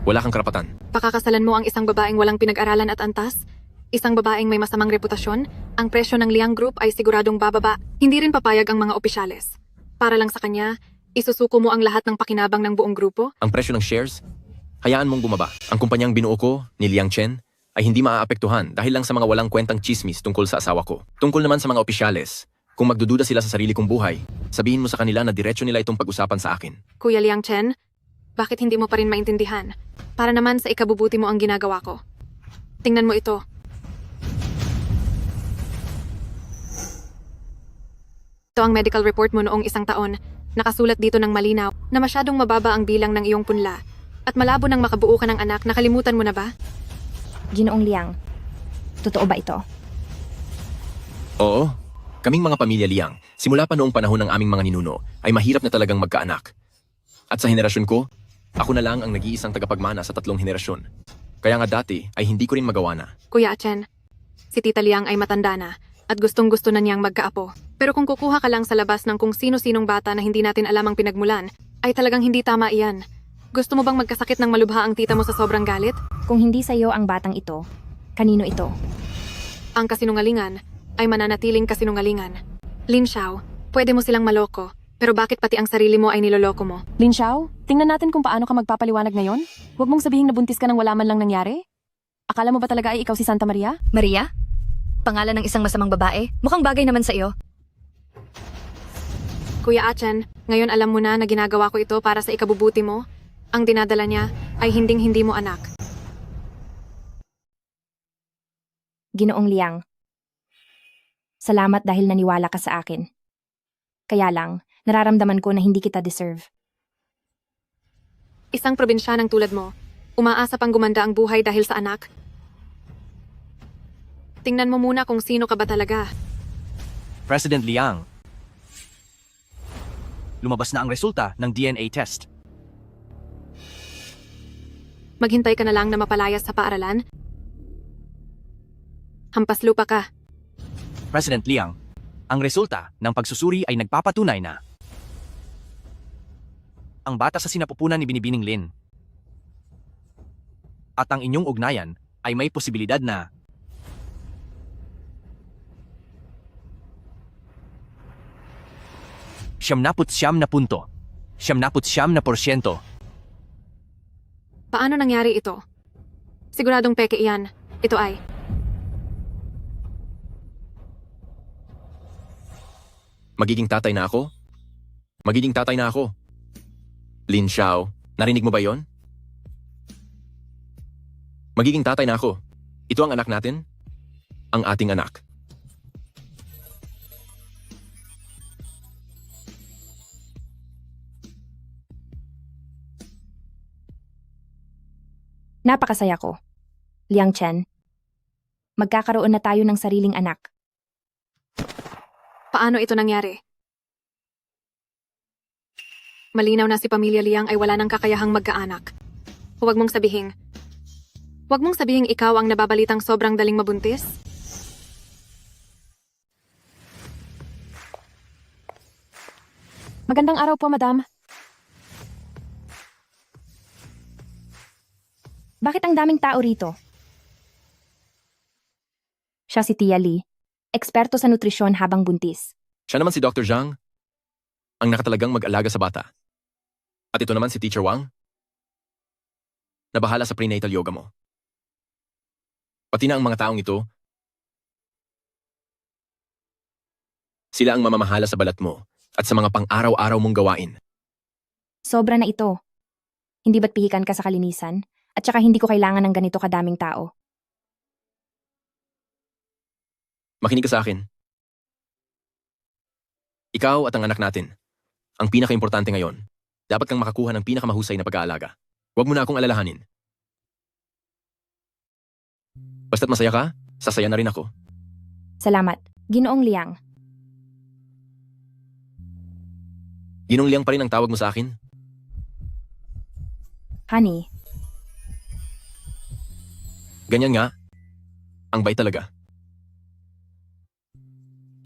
Wala kang karapatan. Pakakasalan mo ang isang babaeng walang pinag-aralan at antas? Isang babaeng may masamang reputasyon? Ang presyo ng Liang Group ay siguradong bababa. Hindi rin papayag ang mga opisyales. Para lang sa kanya, isusuko mo ang lahat ng pakinabang ng buong grupo? Ang presyo ng shares, hayaan mong bumaba. Ang kumpanyang binuo ko, ni Liang Chen, ay hindi maaapektuhan dahil lang sa mga walang kwentang chismis tungkol sa asawa ko. Tungkol naman sa mga opisyales, kung magdududa sila sa sarili kong buhay, sabihin mo sa kanila na diretsyo nila itong pag-usapan sa akin. Kuya Liang Chen, bakit hindi mo pa rin maintindihan? Para naman sa ikabubuti mo ang ginagawa ko. Tingnan mo ito. Ito ang medical report mo noong isang taon. Nakasulat dito ng malinaw na masyadong mababa ang bilang ng iyong punla. At malabo nang makabuo ka ng anak, nakalimutan mo na ba? Ginoong Liang, totoo ba ito? Oo. Kaming mga pamilya Liang, simula pa noong panahon ng aming mga ninuno, ay mahirap na talagang magkaanak. At sa henerasyon ko, ako na lang ang nag-iisang tagapagmana sa 3 henerasyon. Kaya nga dati ay hindi ko rin magawa na. Kuya Chen, si Tita Liang ay matanda na at gustong-gusto na niyang magkaapo. Pero kung kukuha ka lang sa labas ng kung sino-sinong bata na hindi natin alam ang pinagmulan, ay talagang hindi tama iyan. Gusto mo bang magkasakit ng malubha ang tita mo sa sobrang galit? Kung hindi sa'yo ang batang ito, kanino ito? Ang kasinungalingan ay mananatiling kasinungalingan. Lin Xiao, pwede mo silang maloko, pero bakit pati ang sarili mo ay niloloko mo? Lin Xiao, tingnan natin kung paano ka magpapaliwanag ngayon. Huwag mong sabihing nabuntis ka ng wala man lang nangyari. Akala mo ba talaga ay ikaw si Santa Maria? Maria? Pangalan ng isang masamang babae? Mukhang bagay naman sa iyo. Kuya Achen, ngayon alam mo na ginagawa ko ito para sa ikabubuti mo. Ang dinadala niya ay hinding-hindi mo anak. Ginoong Liang, salamat dahil naniwala ka sa akin. Kaya lang, nararamdaman ko na hindi kita deserve. Isang probinsyanang tulad mo, umaasa pang gumanda ang buhay dahil sa anak? Tingnan mo muna kung sino ka ba talaga. President Liang, lumabas na ang resulta ng DNA test. Maghintay ka na lang na mapalayas sa paaralan? Hampas lupa ka. President Liang, ang resulta ng pagsusuri ay nagpapatunay na ang bata sa sinapupunan ni Binibining Lin at ang inyong ugnayan ay may posibilidad na siyam na punto. 79%. Paano nangyari ito? Siguradong peke iyan. Ito ay. Magiging tatay na ako? Magiging tatay na ako. Lin Xiao, narinig mo ba yon? Magiging tatay na ako. Ito ang anak natin? Ang ating anak. Napakasaya ko. Liang Chen, magkakaroon na tayo ng sariling anak. Paano ito nangyari? Malinaw na si Pamilya Liang ay wala ng kakayahang magkaanak. Huwag mong sabihing ikaw ang nababalitang sobrang daling mabuntis? Magandang araw po, madam. Bakit ang daming tao rito? Siya si Tia Li, eksperto sa nutrisyon habang buntis. Siya naman si Dr. Zhang, ang nakatalagang mag-alaga sa bata. At ito naman si Teacher Wang, na bahala sa prenatal yoga mo. Pati na ang mga taong ito, sila ang mamamahala sa balat mo at sa mga pang-araw-araw mong gawain. Sobra na ito. Hindi ba't pihikan ka sa kalinisan? At saka hindi ko kailangan ng ganito kadaming tao. Makinig ka sa akin. Ikaw at ang anak natin, ang pinaka-importante ngayon, dapat kang makakuha ng pinakamahusay na pag-aalaga. Huwag mo na akong alalahanin. Basta't masaya ka, sasaya na rin ako. Salamat. Ginoong Liang. Ginong Liang pa rin ang tawag mo sa akin? Honey, Ganyan nga. Ang bait talaga.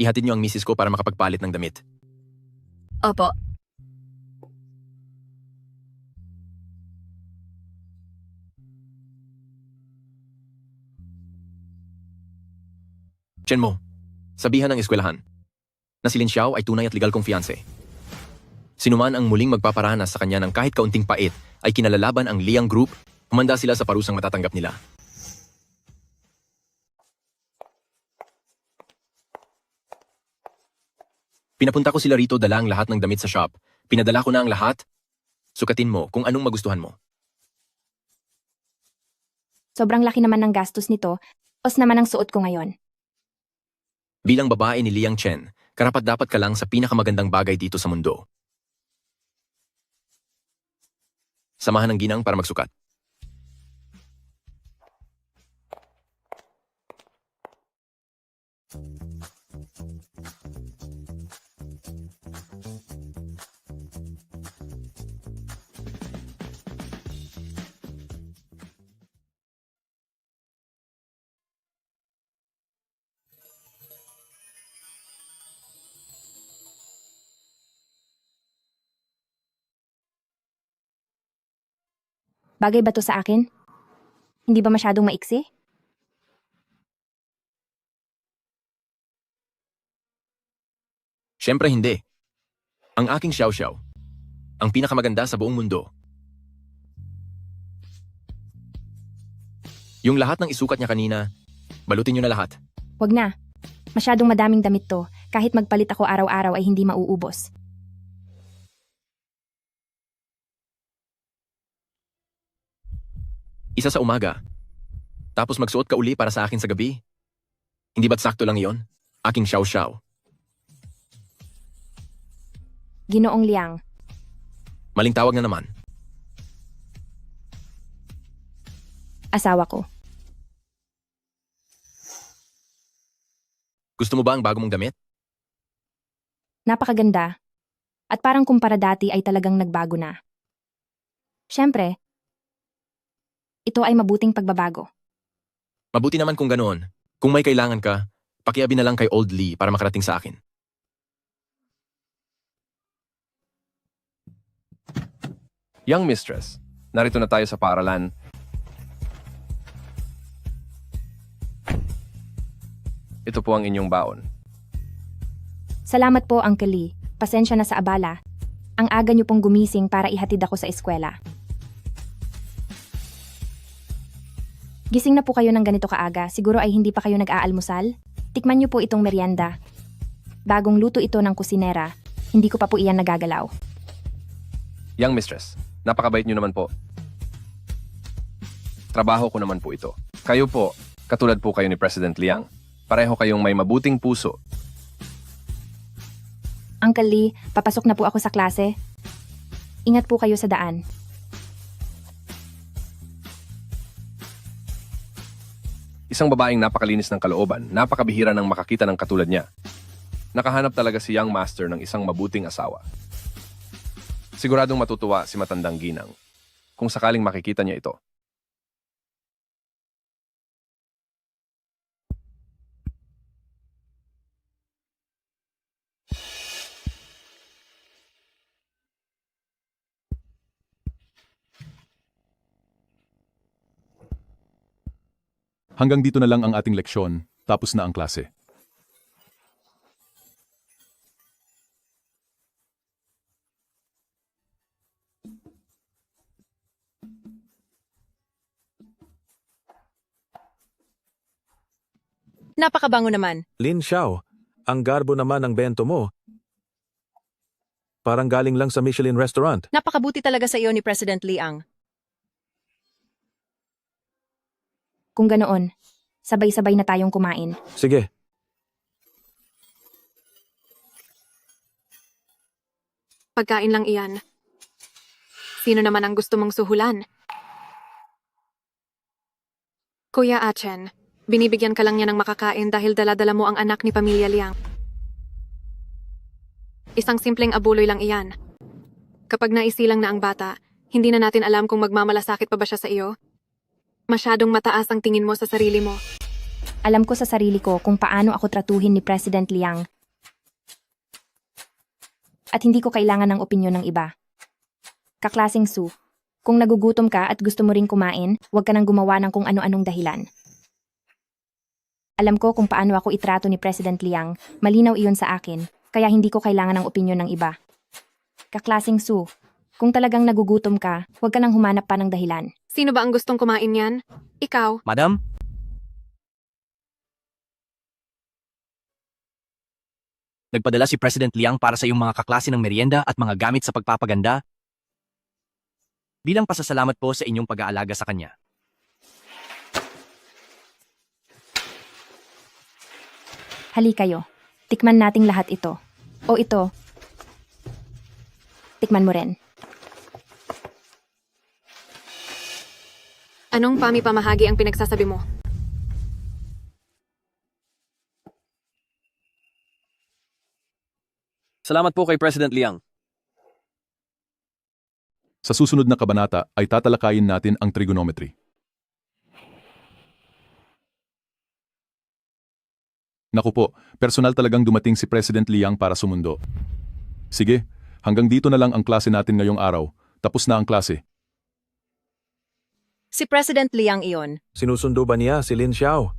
Ihatid niyo ang misis ko para makapagpalit ng damit. Opo. Chen mo, sabihan ng eskwelahan na si Lin Xiao ay tunay at legal kong fiancé. Sinuman ang muling magpaparanas sa kanya ng kahit kaunting pait ay kinalalaban ang Liang Group, humanda sila sa parusang matatanggap nila. Pinapunta ko sila rito dala ang lahat ng damit sa shop. Pinadala ko na ang lahat. Sukatin mo kung anong magustuhan mo. Sobrang laki naman ng gastos nito, os naman ang suot ko ngayon. Bilang babae ni Liang Chen, karapat-dapat ka lang sa pinakamagandang bagay dito sa mundo. Samahan ng ginang para magsukat. Bagay ba to sa akin? Hindi ba masyadong maiksi? Siyempre hindi. Ang aking Xiao Xiao. Ang pinakamaganda sa buong mundo. Yung lahat ng isukat niya kanina, balutin niyo na lahat. Wag na. Masyadong madaming damit to. Kahit magpalit ako araw-araw ay hindi mauubos. Isa sa umaga. Tapos magsuot ka uli para sa akin sa gabi. Hindi ba't sakto lang iyon? Aking Xiao Xiao. Ginoong Liang, Maling tawag na naman. asawa ko. Gusto mo ba ang bago mong damit? Napakaganda. At parang kumpara dati ay talagang nagbago na. Siyempre, ito ay mabuting pagbabago. Mabuti naman kung ganoon. Kung may kailangan ka, pakiabi na lang kay Old Lee para makarating sa akin. Young mistress, narito na tayo sa paaralan. Ito po ang inyong baon. Salamat po, Uncle Lee. Pasensya na sa abala. Ang aga niyo pong gumising para ihatid ako sa eskwela. Gising na po kayo ng ganito kaaga. Siguro ay hindi pa kayo nag-aalmusal? Tikman niyo po itong merienda. Bagong luto ito ng kusinera. Hindi ko pa po iyan nagagalaw. Young mistress, napakabait niyo naman po. Trabaho ko naman po ito. Kayo po, katulad po kayo ni President Liang. Pareho kayong may mabuting puso. Uncle Lee, papasok na po ako sa klase. Ingat po kayo sa daan. Isang babaeng napakalinis ng kalooban, napakabihira ng makakita ng katulad niya. Nakahanap talaga si Young Master ng isang mabuting asawa. Siguradong matutuwa si matandang ginang kung sakaling makikita niya ito. Hanggang dito na lang ang ating leksyon, tapos na ang klase. Napakabango naman. Lin Xiao, ang garbo naman ng bento mo. Parang galing lang sa Michelin restaurant. Napakabuti talaga sa iyo ni President Liang. Kung ganoon, sabay-sabay na tayong kumain. Sige. Pagkain lang iyan. Sino naman ang gusto mong suhulan? Kuya Achen, binibigyan ka lang niya ng makakain dahil dala-dala mo ang anak ni Pamilya Liang. Isang simpleng abuloy lang iyan. Kapag naisilang na ang bata, hindi na natin alam kung magmamalasakit pa ba siya sa iyo. Masyadong mataas ang tingin mo sa sarili mo. Alam ko sa sarili ko kung paano ako tratuhin ni President Liang. At hindi ko kailangan ng opinyon ng iba. Kaklaseng Su, kung nagugutom ka at gusto mo ring kumain, huwag ka nang gumawa ng kung ano-anong dahilan. Alam ko kung paano ako itrato ni President Liang, malinaw iyon sa akin, kaya hindi ko kailangan ng opinyon ng iba. Kaklaseng Su, kung talagang nagugutom ka, huwag ka nang humanap pa ng dahilan. Sino ba ang gustong kumain yan? Ikaw? Madam? Nagpadala si President Liang para sa iyong mga kaklase ng merienda at mga gamit sa pagpapaganda. Bilang pasasalamat po sa inyong pag-aalaga sa kanya. Hali kayo. Tikman nating lahat ito. O ito. Tikman mo rin. Anong pamipamahagi ang pinagsasabi mo? Salamat po kay President Liang. Sa susunod na kabanata ay tatalakayin natin ang trigonometry. Naku po, personal talagang dumating si President Liang para sumundo. Sige, hanggang dito na lang ang klase natin ngayong araw. Tapos na ang klase. Si President Liang iyon. Sinusundo ba niya si Lin Xiao?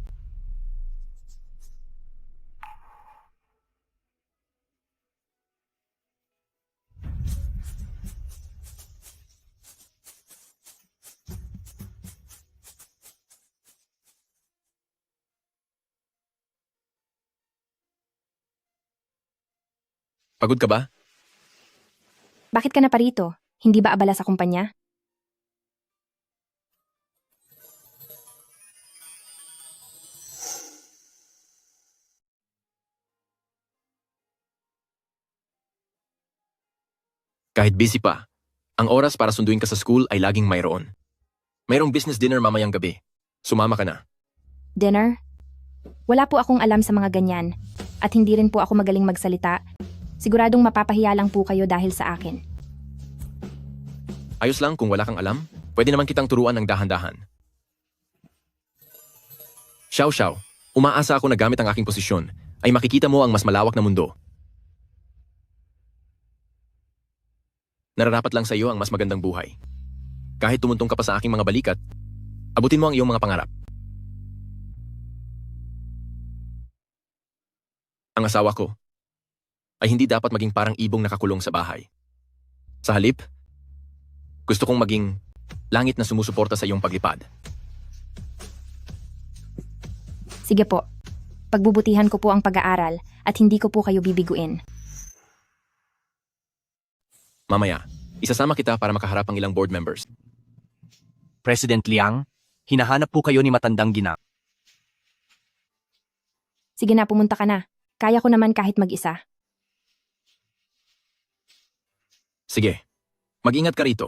Pagod ka ba? Bakit ka na parito? Hindi ba abala sa kumpanya? Kahit busy pa, ang oras para sunduin ka sa school ay laging mayroon. Mayroong business dinner mamayang gabi. Sumama ka na. Dinner? Wala po akong alam sa mga ganyan. At hindi rin po ako magaling magsalita. Siguradong mapapahiya lang po kayo dahil sa akin. Ayos lang kung wala kang alam. Pwede naman kitang turuan ng dahan-dahan. Xiao Xiao, umaasa ako na gamit ang aking posisyon ay makikita mo ang mas malawak na mundo. Nararapat lang sa iyo ang mas magandang buhay. Kahit tumuntong ka pa sa aking mga balikat, abutin mo ang iyong mga pangarap. Ang asawa ko ay hindi dapat maging parang ibong nakakulong sa bahay. Sa halip, gusto kong maging langit na sumusuporta sa iyong paglipad. Sige po. Pagbubutihan ko po ang pag-aaral at hindi ko po kayo bibiguin. Mamaya, isasama kita para makaharap ang ilang board members. President Liang, hinahanap po kayo ni Matandang Gina. Sige na, pumunta ka na. Kaya ko naman kahit mag-isa. Sige, mag-ingat ka rito.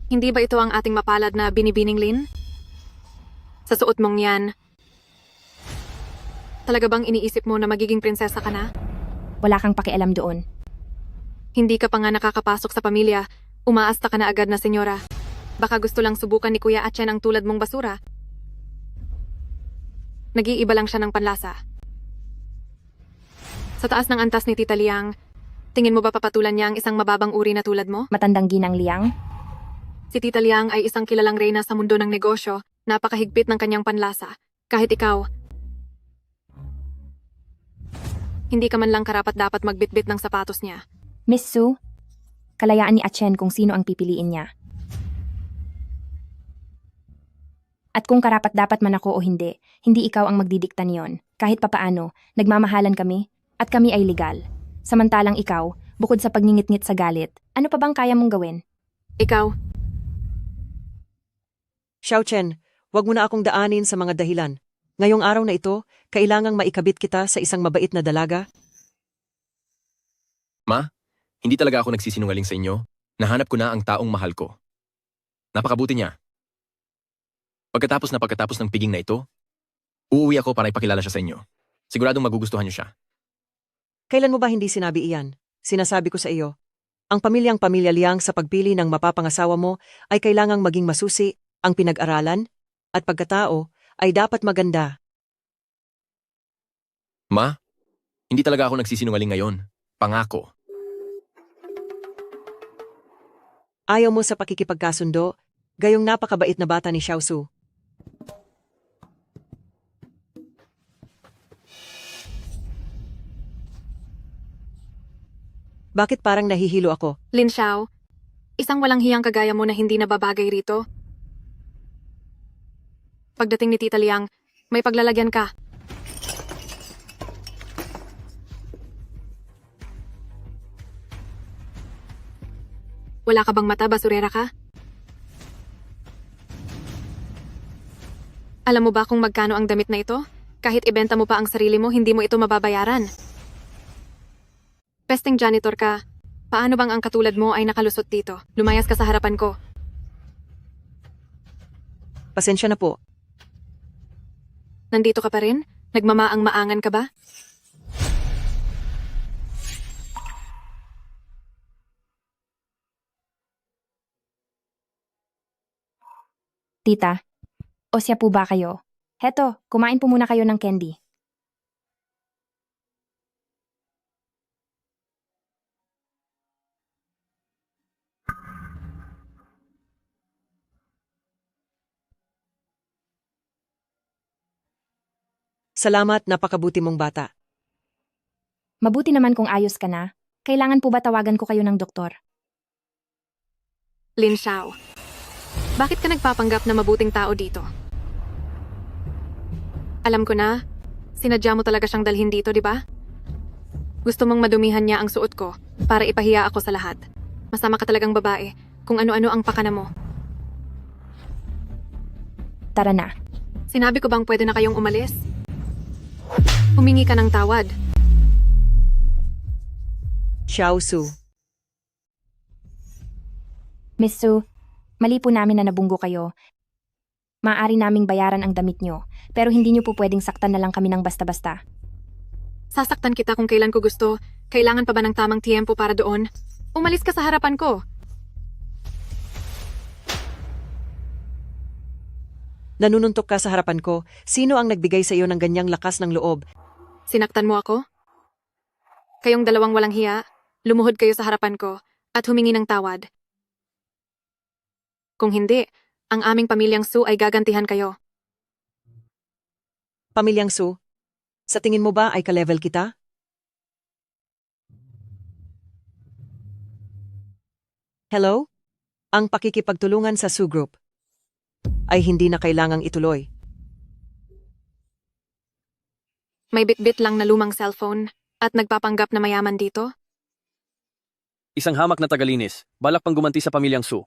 Hindi ba ito ang ating mapalad na binibining Lin? Sa suot mong yan, talaga bang iniisip mo na magiging prinsesa ka na? Wala kang pakialam doon. Hindi ka pa nga nakakapasok sa pamilya, umaasta ka na agad na senyora. Baka gusto lang subukan ni Kuya Atchen ang tulad mong basura. Nag-iiba lang siya ng panlasa. Sa taas ng antas ni Tita Liang, tingin mo ba papatulan niya ang isang mababang uri na tulad mo? Matandang Ginang Liang? Si Tita Liang ay isang kilalang reyna sa mundo ng negosyo, napakahigpit ng kanyang panlasa. Kahit ikaw, hindi ka man lang karapat-dapat magbitbit ng sapatos niya. Miss Su, kalayaan ni Atchen kung sino ang pipiliin niya. At kung karapat-dapat man ako o hindi, hindi ikaw ang magdidikta niyon. Kahit papaano, nagmamahalan kami, at kami ay legal. Samantalang ikaw, bukod sa pagngingit-ngit sa galit, ano pa bang kaya mong gawin? Ikaw, Xiao Chen, wag mo na akong daanin sa mga dahilan. Ngayong araw na ito, kailangang maikabit kita sa isang mabait na dalaga. Ma, hindi talaga ako nagsisinungaling sa inyo. Nahanap ko na ang taong mahal ko. Napakabuti niya. Pagkatapos ng piging na ito, uuwi ako para ipakilala siya sa inyo. Siguradong magugustuhan niyo siya. Kailan mo ba hindi sinabi iyan? Sinasabi ko sa iyo, ang pamilya Liang sa pagpili ng mapapangasawa mo ay kailangang maging masusi, ang pinag-aralan, at pagkatao ay dapat maganda. Ma, hindi talaga ako nagsisinungaling ngayon. Pangako. Ayaw mo sa pakikipagkasundo, gayong napakabait na bata ni Xiao Su. Bakit parang nahihilo ako? Lin Xiao, isang walang hiyang kagaya mo na hindi nababagay rito. Pagdating ni Tita Liang, may paglalagyan ka. Wala ka bang mata, basurera ka? Alam mo ba kung magkano ang damit na ito? Kahit ibenta mo pa ang sarili mo, hindi mo ito mababayaran. Pesting janitor ka. Paano bang ang katulad mo ay nakalusot dito? Lumayas ka sa harapan ko. Pasensya na po. Nandito ka pa rin? Nagmamaang-maangan ka ba? Tita, osya po ba kayo? Heto, kumain po muna kayo ng candy. Salamat, napakabuti mong bata. Mabuti naman kung ayos ka na. Kailangan po ba tawagan ko kayo ng doktor? Lin Xiao. Bakit ka nagpapanggap na mabuting tao dito? Alam ko na, sinadya mo talaga siyang dalhin dito, di ba? Gusto mong madumihan niya ang suot ko para ipahiya ako sa lahat. Masama ka talagang babae kung ano-ano ang pakana mo. Tara na. Sinabi ko bang pwede na kayong umalis? Humingi ka ng tawad. Xiao Su. Miss Su, mali po namin na nabunggo kayo. Maaari naming bayaran ang damit nyo, pero hindi nyo po pwedeng saktan na lang kami ng basta-basta. Sasaktan kita kung kailan ko gusto. Kailangan pa ba ng tamang tiempo para doon? Umalis ka sa harapan ko. Nanununtok ka sa harapan ko. Sino ang nagbigay sa iyo ng ganyang lakas ng loob? Sinaktan mo ako? Kayong dalawang walang hiya, lumuhod kayo sa harapan ko at humingi ng tawad. Kung hindi, ang aming pamilyang Su ay gagantihan kayo. Pamilyang Su, sa tingin mo ba ay ka-level kita? Hello? Ang pakikipagtulungan sa Su Group ay hindi na kailangang ituloy. May bitbit lang na lumang cellphone at nagpapanggap na mayaman dito? Isang hamak na tagalinis. Balak pang gumanti sa pamilyang Su.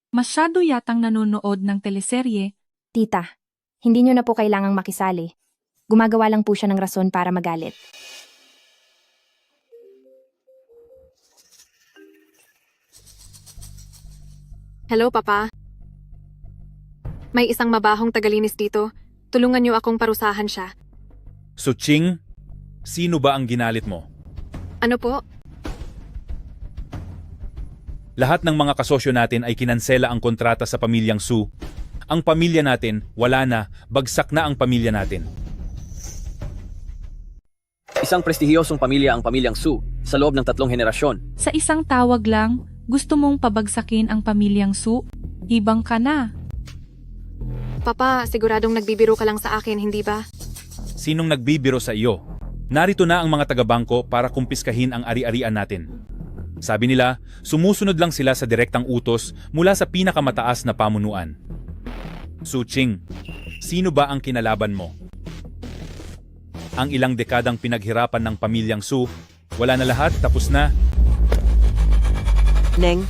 Masyado yatang nanonood ng teleserye. Tita, hindi nyo na po kailangang makisali. Gumagawa lang po siya ng rason para magalit. Hello, Papa. May isang mabahong tagalinis dito. Tulungan niyo akong parusahan siya. So Ching, sino ba ang ginalit mo? Ano po? Lahat ng mga kasosyo natin ay kinansela ang kontrata sa pamilyang Su. Ang pamilya natin, wala na, bagsak na ang pamilya natin. Isang prestihiyosong pamilya ang pamilyang Su sa loob ng 3 henerasyon. Sa isang tawag lang, gusto mong pabagsakin ang pamilyang Su? Ibang ka na. Papa, siguradong nagbibiro ka lang sa akin, hindi ba? Sinong nagbibiro sa iyo? Narito na ang mga taga-bangko para kumpiskahin ang ari-arian natin. Sabi nila, sumusunod lang sila sa direktang utos mula sa pinakamataas na pamunuan. Su Ching, sino ba ang kinalaban mo? Ang ilang dekadang pinaghirapan ng pamilyang Su, wala na lahat, tapos na. Neng,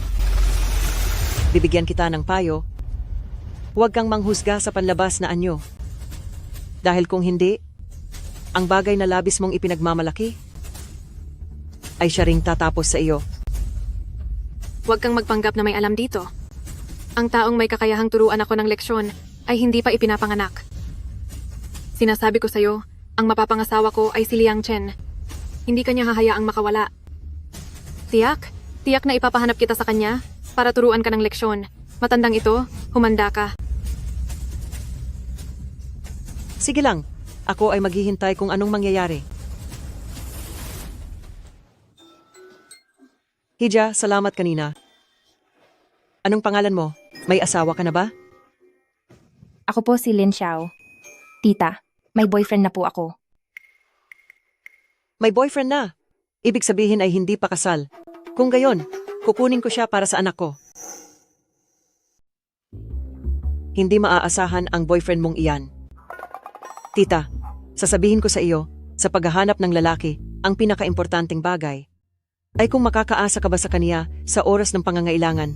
bibigyan kita ng payo. Huwag kang manghusga sa panlabas na anyo. Dahil kung hindi, ang bagay na labis mong ipinagmamalaki ay siya ring tatapos sa iyo. Huwag kang magpanggap na may alam dito. Ang taong may kakayahang turuan ako ng leksyon ay hindi pa ipinapanganak. Sinasabi ko sa'yo, ang mapapangasawa ko ay si Liang Chen. Hindi kanya hahayaang makawala. Tiyak na ipapahanap kita sa kanya para turuan ka ng leksyon. Matandang ito, humanda ka. Sige lang, ako ay maghihintay kung anong mangyayari. Hija, salamat kanina. Anong pangalan mo? May asawa ka na ba? Ako po si Lin Xiao. Tita, may boyfriend na po ako. May boyfriend na. Ibig sabihin ay hindi pa kasal. Kung gayon, kukunin ko siya para sa anak ko. Hindi maaasahan ang boyfriend mong iyan. Tita, sasabihin ko sa iyo, sa paghahanap ng lalaki, ang pinakaimportanteng bagay ay kung makakaasa ka ba sa kaniya sa oras ng pangangailangan.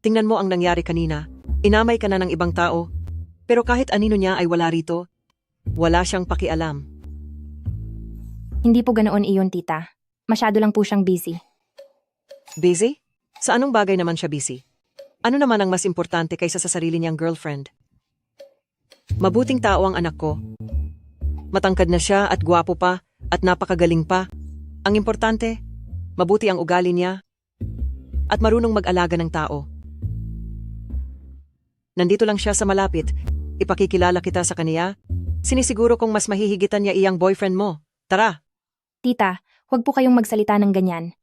Tingnan mo ang nangyari kanina. Inamay ka na ng ibang tao. Pero kahit anino niya ay wala rito. Wala siyang pakialam. Hindi po ganoon iyon, tita. Masyado lang po siyang busy. Busy? Sa anong bagay naman siya busy? Ano naman ang mas importante kaysa sa sarili niyang girlfriend? Mabuting tao ang anak ko. Matangkad na siya at gwapo pa at napakagaling pa. Ang importante, mabuti ang ugali niya at marunong mag-alaga ng tao. Nandito lang siya sa malapit. Ipakikilala kita sa kaniya. Sinisiguro kong mas mahihigitan niya iyang boyfriend mo. Tara! Tita, huwag po kayong magsalita ng ganyan.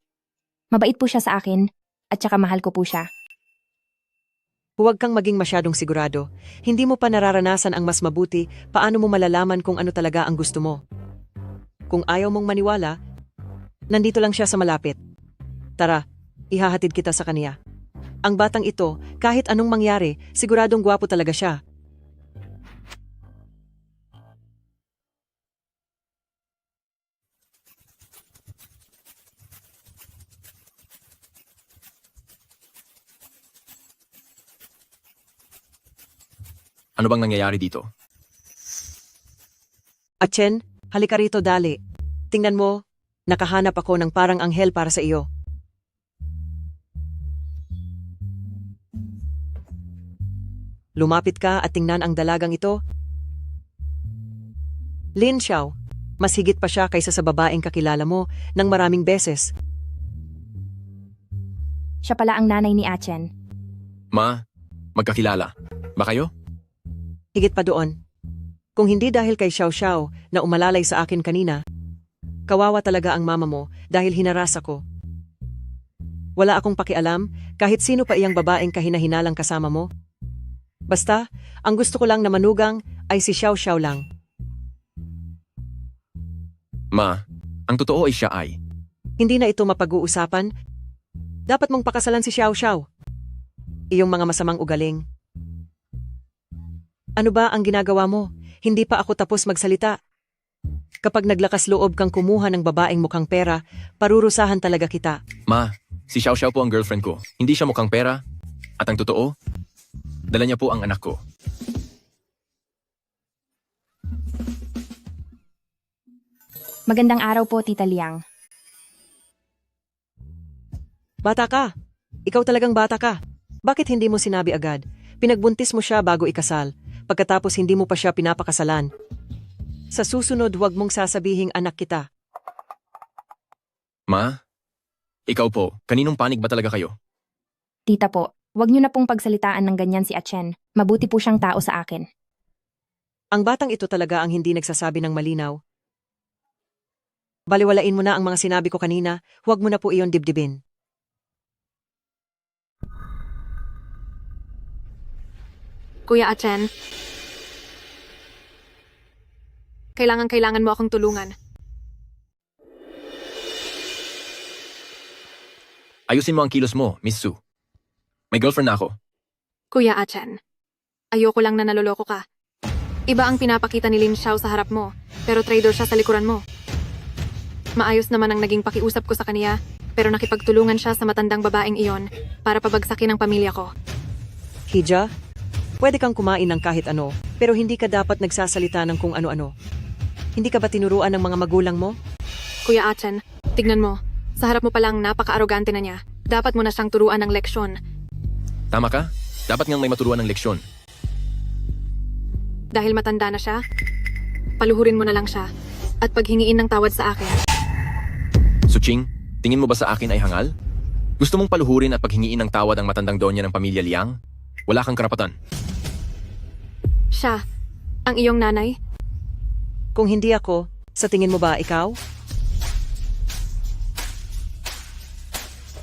Mabait po siya sa akin, at saka mahal ko po siya. Huwag kang maging masyadong sigurado. Hindi mo pa nararanasan ang mas mabuti, paano mo malalaman kung ano talaga ang gusto mo. Kung ayaw mong maniwala, nandito lang siya sa malapit. Tara, ihahatid kita sa kaniya. Ang batang ito, kahit anong mangyari, siguradong gwapo talaga siya. Ano bang nangyayari dito? Atchen, halika rito dali. Tingnan mo, nakahanap ako ng parang anghel para sa iyo. Lumapit ka at tingnan ang dalagang ito. Lin Xiao, mas higit pa siya kaysa sa babaeng kakilala mo ng maraming beses. Siya pala ang nanay ni Achen. Ma, magkakilala. Ba kayo? Higit pa doon. Kung hindi dahil kay Xiao Xiao na umalalay sa akin kanina, kawawa talaga ang mama mo dahil hinaras ako. Wala akong pakialam kahit sino pa iyang babaeng kahinahinalang kasama mo. Basta, ang gusto ko lang na manugang ay si Xiao Xiao lang. Ma, ang totoo ay siya ay. Hindi na ito mapag-uusapan. Dapat mong pakasalan si Xiao Xiao. Iyong mga masamang ugaling. Ano ba ang ginagawa mo? Hindi pa ako tapos magsalita. Kapag naglakas loob kang kumuha ng babaeng mukhang pera, parurusahan talaga kita. Ma, si Xiao Xiao po ang girlfriend ko. Hindi siya mukhang pera. At ang totoo, dala niya po ang anak ko. Magandang araw po, Tita Liang. Bata ka. Ikaw talagang bata ka. Bakit hindi mo sinabi agad? Pinagbuntis mo siya bago ikasal. Pagkatapos hindi mo pa siya pinapakasalan. Sa susunod, huwag mong sasabihing anak kita. Ma, ikaw po, kaninong panig ba talaga kayo? Tita po, huwag niyo na pong pagsalitaan ng ganyan si Achen. Mabuti po siyang tao sa akin. Ang batang ito talaga ang hindi nagsasabi ng malinaw. Baliwalain mo na ang mga sinabi ko kanina, huwag mo na po iyon dibdibin. Kuya Achen, kailangan mo akong tulungan. Ayusin mo ang kilos mo, Miss Su. May girlfriend na ako. Kuya Achen, ayoko lang na naloloko ka. Iba ang pinapakita ni Lin Xiao sa harap mo, pero traitor siya sa likuran mo. Maayos naman ang naging pakiusap ko sa kaniya, pero nakipagtulungan siya sa matandang babaeng iyon para pabagsakin ang pamilya ko. Hija, pwede kang kumain ng kahit ano, pero hindi ka dapat nagsasalita ng kung ano-ano. Hindi ka ba tinuruan ng mga magulang mo? Kuya Achen, tignan mo. Sa harap mo palang napaka-arogante na niya. Dapat mo na siyang turuan ng leksyon. Tama ka? Dapat ngang may maturuan ng leksyon. Dahil matanda na siya, paluhurin mo na lang siya at paghingiin ng tawad sa akin. Suching, tingin mo ba sa akin ay hangal? Gusto mong paluhurin at paghingiin ng tawad ang matandang donya ng pamilya Liang? Wala kang karapatan. Siya, ang iyong nanay? Kung hindi ako, sa tingin mo ba ikaw?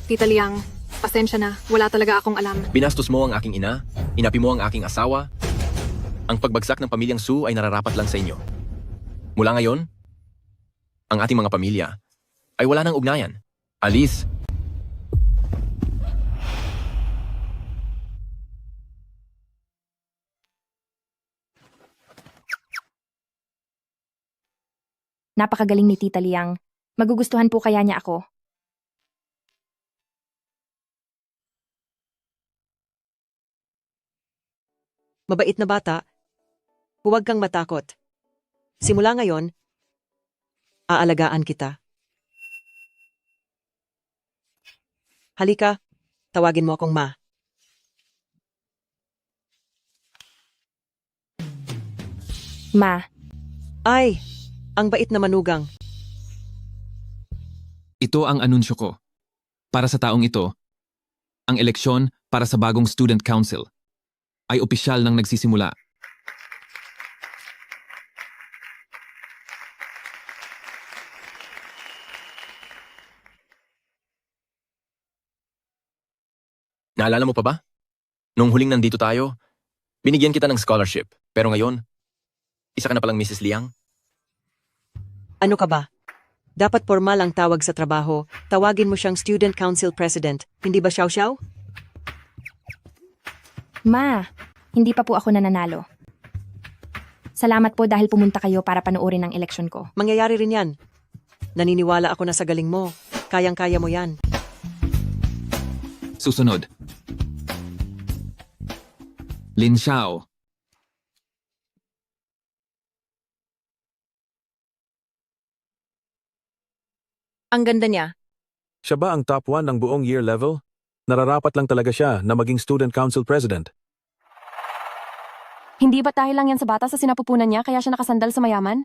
Tita Liang, pasensya na. Wala talaga akong alam. Binastos mo ang aking ina, inapi mo ang aking asawa. Ang pagbagsak ng pamilyang Su ay nararapat lang sa inyo. Mula ngayon, ang ating mga pamilya ay wala nang ugnayan. Alis! Napakagaling ni Tita Liang. Magugustuhan po kaya niya ako. Mabait na bata. Huwag kang matakot. Simula ngayon, aalagaan kita. Halika, tawagin mo akong Ma. Ma. Ay, ang bait na manugang. Ito ang anunsyo ko. Para sa taong ito, ang eleksyon para sa bagong Student Council ay opisyal nang nagsisimula. Naalala mo pa ba? Nung huling nandito tayo, binigyan kita ng scholarship. Pero ngayon, isa ka na palang Mrs. Liang. Ano ka ba? Dapat formal ang tawag sa trabaho. Tawagin mo siyang Student Council President. Hindi ba, Xiao Xiao? Ma, hindi pa po ako nananalo. Salamat po dahil pumunta kayo para panoorin ang eleksyon ko. Mangyayari rin yan. Naniniwala ako na sa galing mo. Kayang-kaya mo yan. Susunod. Lin Xiao. Ang ganda niya. Siya ba ang top 1 ng buong year level? Nararapat lang talaga siya na maging Student Council President. Hindi ba dahil lang yan sa bata sa sinapupunan niya kaya siya nakasandal sa mayaman?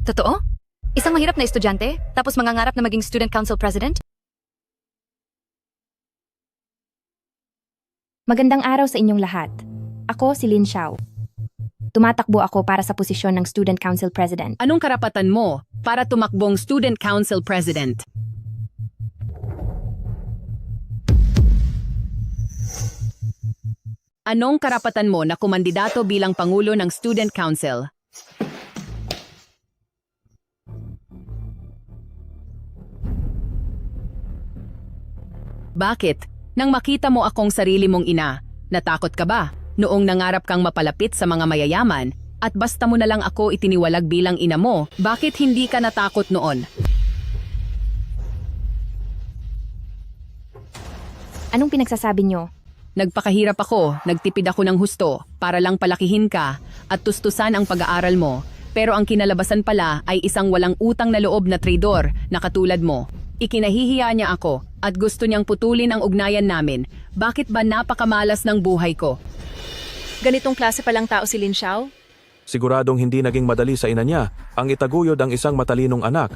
Totoo? Isang mahirap na estudyante, tapos mangangarap na maging student council president? Magandang araw sa inyong lahat. Ako si Lin Xiao. Tumatakbo ako para sa posisyon ng Student Council President. Anong karapatan mo para tumakbong Student Council President? Anong karapatan mo na kumandidato bilang Pangulo ng Student Council? Bakit? Nang makita mo akong sarili mong ina, natakot ka ba? Noong nangarap kang mapalapit sa mga mayayaman, at basta mo na lang ako itiniwalag bilang ina mo, bakit hindi ka natakot noon? Anong pinagsasabi niyo? Nagpakahirap ako, nagtipid ako ng husto para lang palakihin ka at tustusan ang pag-aaral mo. Pero ang kinalabasan pala ay isang walang utang na loob na traidor na katulad mo. Ikinahihiya niya ako at gusto niyang putulin ang ugnayan namin. Bakit ba napakamalas ng buhay ko? Ganitong klase palang tao si Lin Xiao? Siguradong hindi naging madali sa ina niya ang itaguyod ang isang matalinong anak.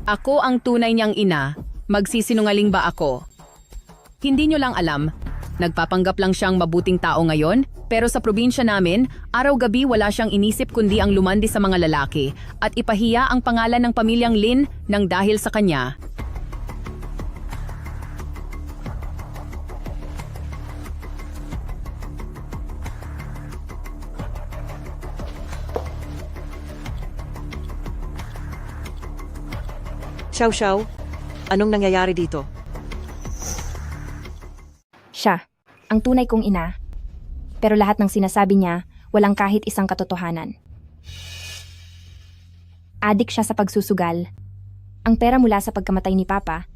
Ako ang tunay niyang ina, magsisinungaling ba ako? Hindi niyo lang alam, nagpapanggap lang siyang mabuting tao ngayon, pero sa probinsya namin, araw-gabi wala siyang inisip kundi ang lumandi sa mga lalaki at ipahiya ang pangalan ng pamilyang Lin nang dahil sa kanya. Xiao Xiao, anong nangyayari dito? Siya, ang tunay kong ina. Pero lahat ng sinasabi niya, walang kahit isang katotohanan. Adik siya sa pagsusugal. Ang pera mula sa pagkamatay ni Papa.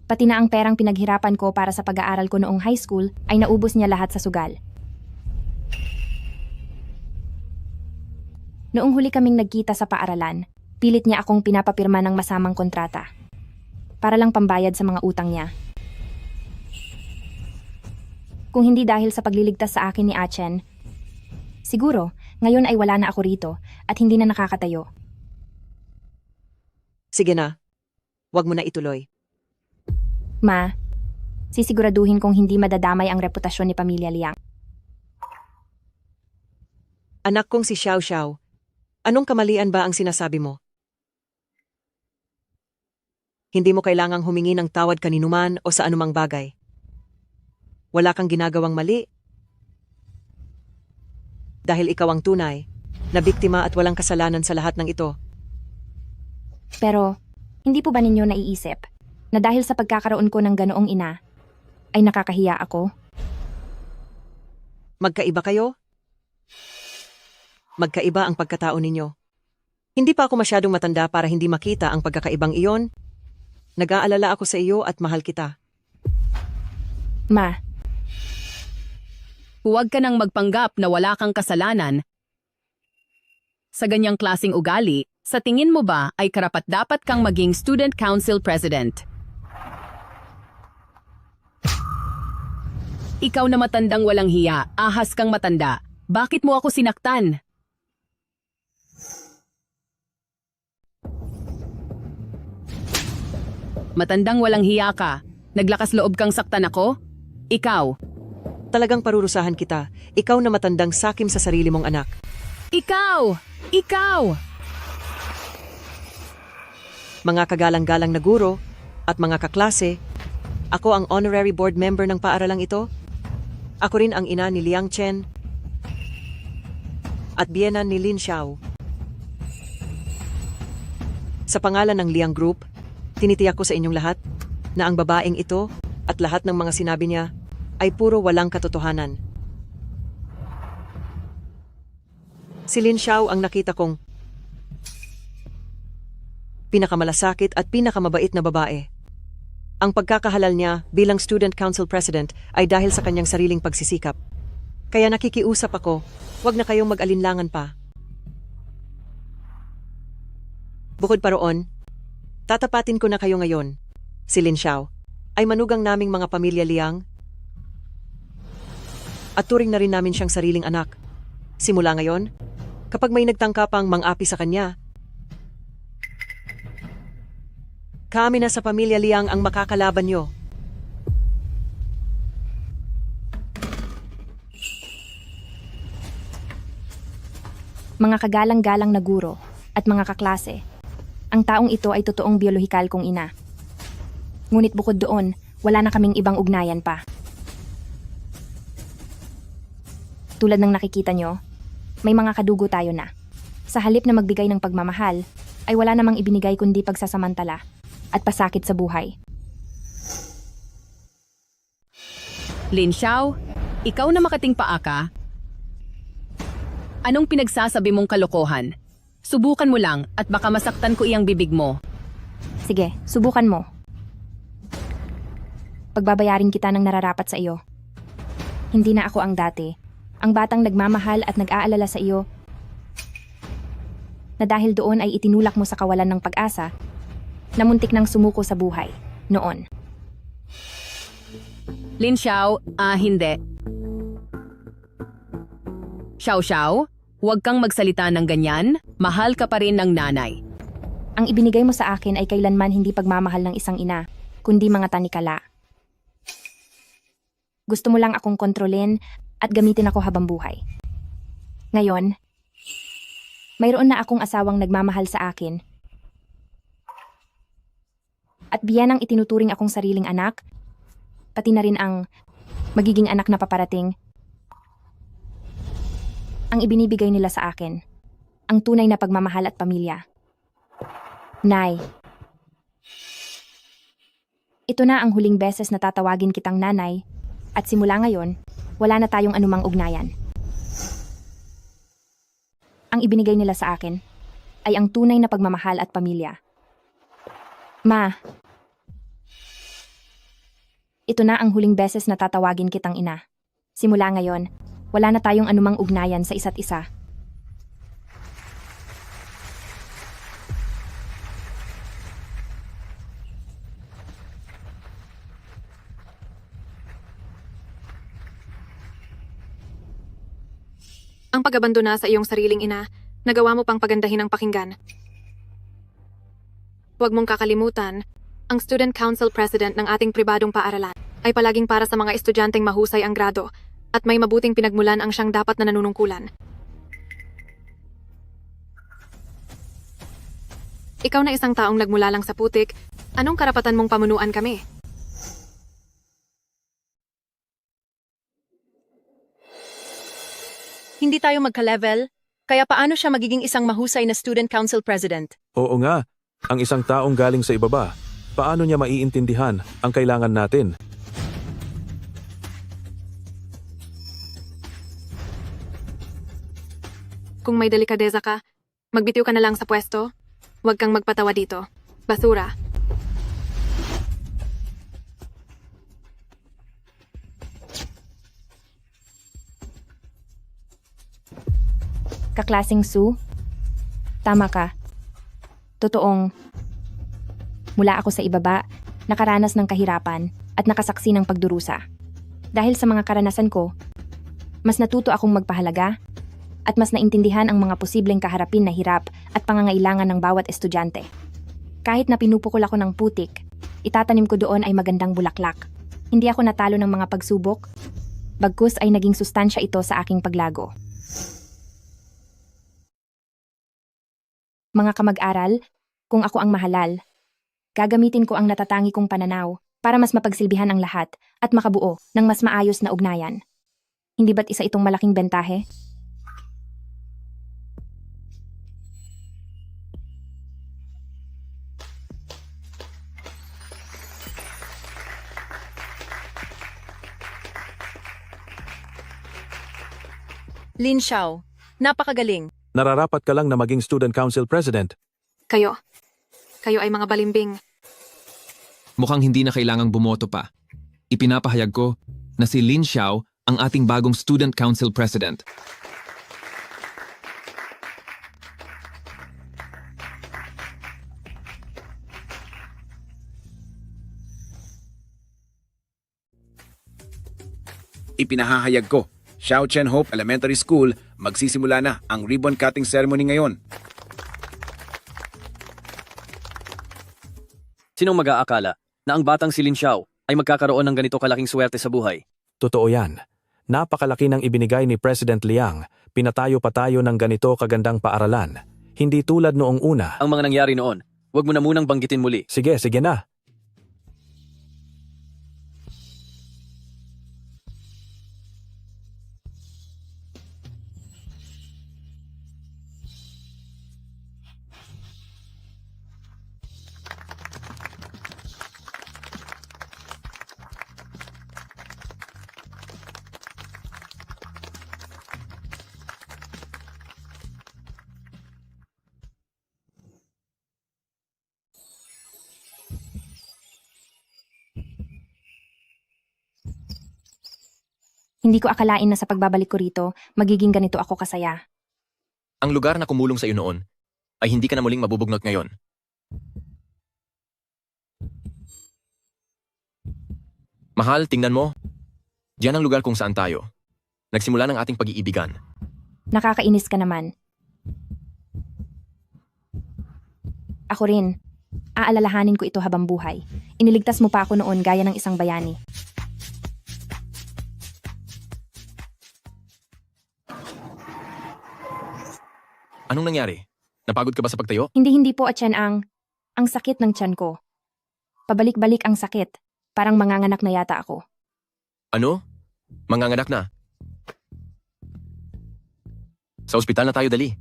Pati na ang perang pinaghirapan ko para sa pag-aaral ko noong high school ay naubos niya lahat sa sugal. Noong huli kaming nagkita sa paaralan, pilit niya akong pinapapirma ng masamang kontrata. Para lang pambayad sa mga utang niya. Kung hindi dahil sa pagliligtas sa akin ni Achen, siguro, ngayon ay wala na ako rito at hindi na nakakatayo. Sige na. Huwag mo na ituloy. Ma, sisiguraduhin kong hindi madadamay ang reputasyon ni Pamilya Liang. Anak kong si Xiao Xiao, anong kamalian ba ang sinasabi mo? Hindi mo kailangang humingi ng tawad kaninuman o sa anumang bagay. Wala kang ginagawang mali. Dahil ikaw ang tunay, na biktima at walang kasalanan sa lahat ng ito. Pero, hindi po ba ninyo naiisip na dahil sa pagkakaroon ko ng ganoong ina, ay nakakahiya ako? Magkaiba kayo? magkaiba ang pagkatao ninyo. Hindi pa ako masyadong matanda para hindi makita ang pagkakaibang iyon. Nag-aalala ako sa iyo at mahal kita. Ma, Huwag ka nang magpanggap na wala kang kasalanan. Sa ganyang klasing ugali, sa tingin mo ba ay karapat-dapat kang maging Student Council President? Ikaw na matandang walang hiya, ahas kang matanda. Bakit mo ako sinaktan? Matandang walang hiya ka. Naglakas loob kang saktan ako? Ikaw. Talagang parurusahan kita. Ikaw na matandang sakim sa sarili mong anak. Ikaw! Ikaw! Mga kagalang-galang na guro at mga kaklase, ako ang honorary board member ng paaralang ito. Ako rin ang ina ni Liang Chen at biyenan ni Lin Xiao. Sa pangalan ng Liang Group, tinitiyak ko sa inyong lahat na ang babaeng ito at lahat ng mga sinabi niya ay puro walang katotohanan. Si Lin Xiao ang nakita kong pinakamalasakit at pinakamabait na babae. Ang pagkakahalal niya bilang Student Council President ay dahil sa kanyang sariling pagsisikap. Kaya nakikiusap ako, huwag na kayong mag-alinlangan pa. Bukod pa roon, tatapatin ko na kayo ngayon. Si Lin Xiao ay manugang naming mga pamilya Liang at turing na rin namin siyang sariling anak. Simula ngayon, kapag may nagtangka pang mang-api sa kanya, kami na sa pamilya Liang ang makakalaban nyo. mga kagalang-galang na guro at mga kaklase, ang taong ito ay totoong biolohikal kong ina. Ngunit bukod doon, wala na kaming ibang ugnayan pa. Tulad ng nakikita nyo, may mga kadugo tayo na. Sa halip na magbigay ng pagmamahal, ay wala namang ibinigay kundi pagsasamantala at pasakit sa buhay. Lin Xiao, ikaw na makating paa ka? Anong pinagsasabi mong kalokohan? Subukan mo lang at baka masaktan ko iyang bibig mo. Sige, subukan mo. Pagbabayarin kita ng nararapat sa iyo. Hindi na ako ang dati, ang batang nagmamahal at nag-aalala sa iyo, na dahil doon ay itinulak mo sa kawalan ng pag-asa, na muntik nang sumuko sa buhay, noon. Lin Xiao, hindi. Xiao Xiao, huwag kang magsalita ng ganyan, mahal ka pa rin ng nanay. Ang ibinigay mo sa akin ay kailanman hindi pagmamahal ng isang ina, kundi mga tanikala. Gusto mo lang akong kontrolin at gamitin ako habang buhay. Ngayon, mayroon na akong asawang nagmamahal sa akin. At biyanang itinuturing akong sariling anak, pati na rin ang magiging anak na paparating. Ang ibinibigay nila sa akin, ang tunay na pagmamahal at pamilya. Nay, ito na ang huling beses na tatawagin kitang nanay, at simula ngayon, wala na tayong anumang ugnayan. Ang ibinigay nila sa akin ay ang tunay na pagmamahal at pamilya. Ma, ito na ang huling beses na tatawagin kitang ina. Simula ngayon, wala na tayong anumang ugnayan sa isa't isa. Ang pag-abandona sa iyong sariling ina, nagawa mo pang pagandahin ang pakinggan. Huwag mong kakalimutan, ang Student Council President ng ating pribadong paaralan ay palaging para sa mga estudyanteng mahusay ang grado at may mabuting pinagmulan ang siyang dapat na nanunungkulan. Ikaw na isang taong nagmula lang sa putik, anong karapatan mong pamunuan kami? Hindi tayo magka-level, kaya paano siya magiging isang mahusay na Student Council President? Oo nga, ang isang taong galing sa ibaba, paano niya maiintindihan ang kailangan natin? Kung may delikadeza ka, magbitiw ka na lang sa pwesto. Huwag kang magpatawa dito. Basura. Kaklasing Sue, tama ka. Totoong, mula ako sa ibaba, nakaranas ng kahirapan at nakasaksi ng pagdurusa. Dahil sa mga karanasan ko, mas natuto akong magpahalaga at mas naintindihan ang mga posibleng kaharapin na hirap at pangangailangan ng bawat estudyante. Kahit na pinupukol ako ng putik, itatanim ko doon ay magandang bulaklak. Hindi ako natalo ng mga pagsubok, bagkus ay naging sustansya ito sa aking paglago. Mga kamag-aral, kung ako ang mahalal, gagamitin ko ang natatangi kong pananaw para mas mapagsilbihan ang lahat at makabuo ng mas maayos na ugnayan. Hindi ba't isa itong malaking bentahe? Lin Xiao, napakagaling. Nararapat ka lang na maging student council president. Kayo ay mga balimbing. Mukhang hindi na kailangang bumoto pa. Ipinapahayag ko na si Lin Xiao ang ating bagong student council president. Ipinahahayag ko, Xiao Chen Hope Elementary School, magsisimula na ang ribbon cutting ceremony ngayon. Sinong mag-aakala na ang batang si Lin Xiao ay magkakaroon ng ganito kalaking swerte sa buhay? Totoo yan. Napakalaki ng ibinigay ni President Liang. Pinatayo pa tayo ng ganito kagandang paaralan. Hindi tulad noong una. Ang mga nangyari noon, huwag mo na munang banggitin muli. Sige na. Hindi ko akalain na sa pagbabalik ko rito, magiging ganito ako kasaya. Ang lugar na kumulong sa iyo noon ay hindi ka na muling mabubugnot ngayon. Mahal, tingnan mo. Diyan ang lugar kung saan tayo. Nagsimula ng ating pag-iibigan. Nakakainis ka naman. Ako rin. Aalalahanin ko ito habang buhay. Iniligtas mo pa ako noon gaya ng isang bayani. Anong nangyari? Napagod ka ba sa pagtayo? Hindi po, Atyan ang sakit ng tiyan ko. Pabalik-balik ang sakit. Parang manganganak na yata ako. Ano? Manganganak na? Sa ospital na tayo dali.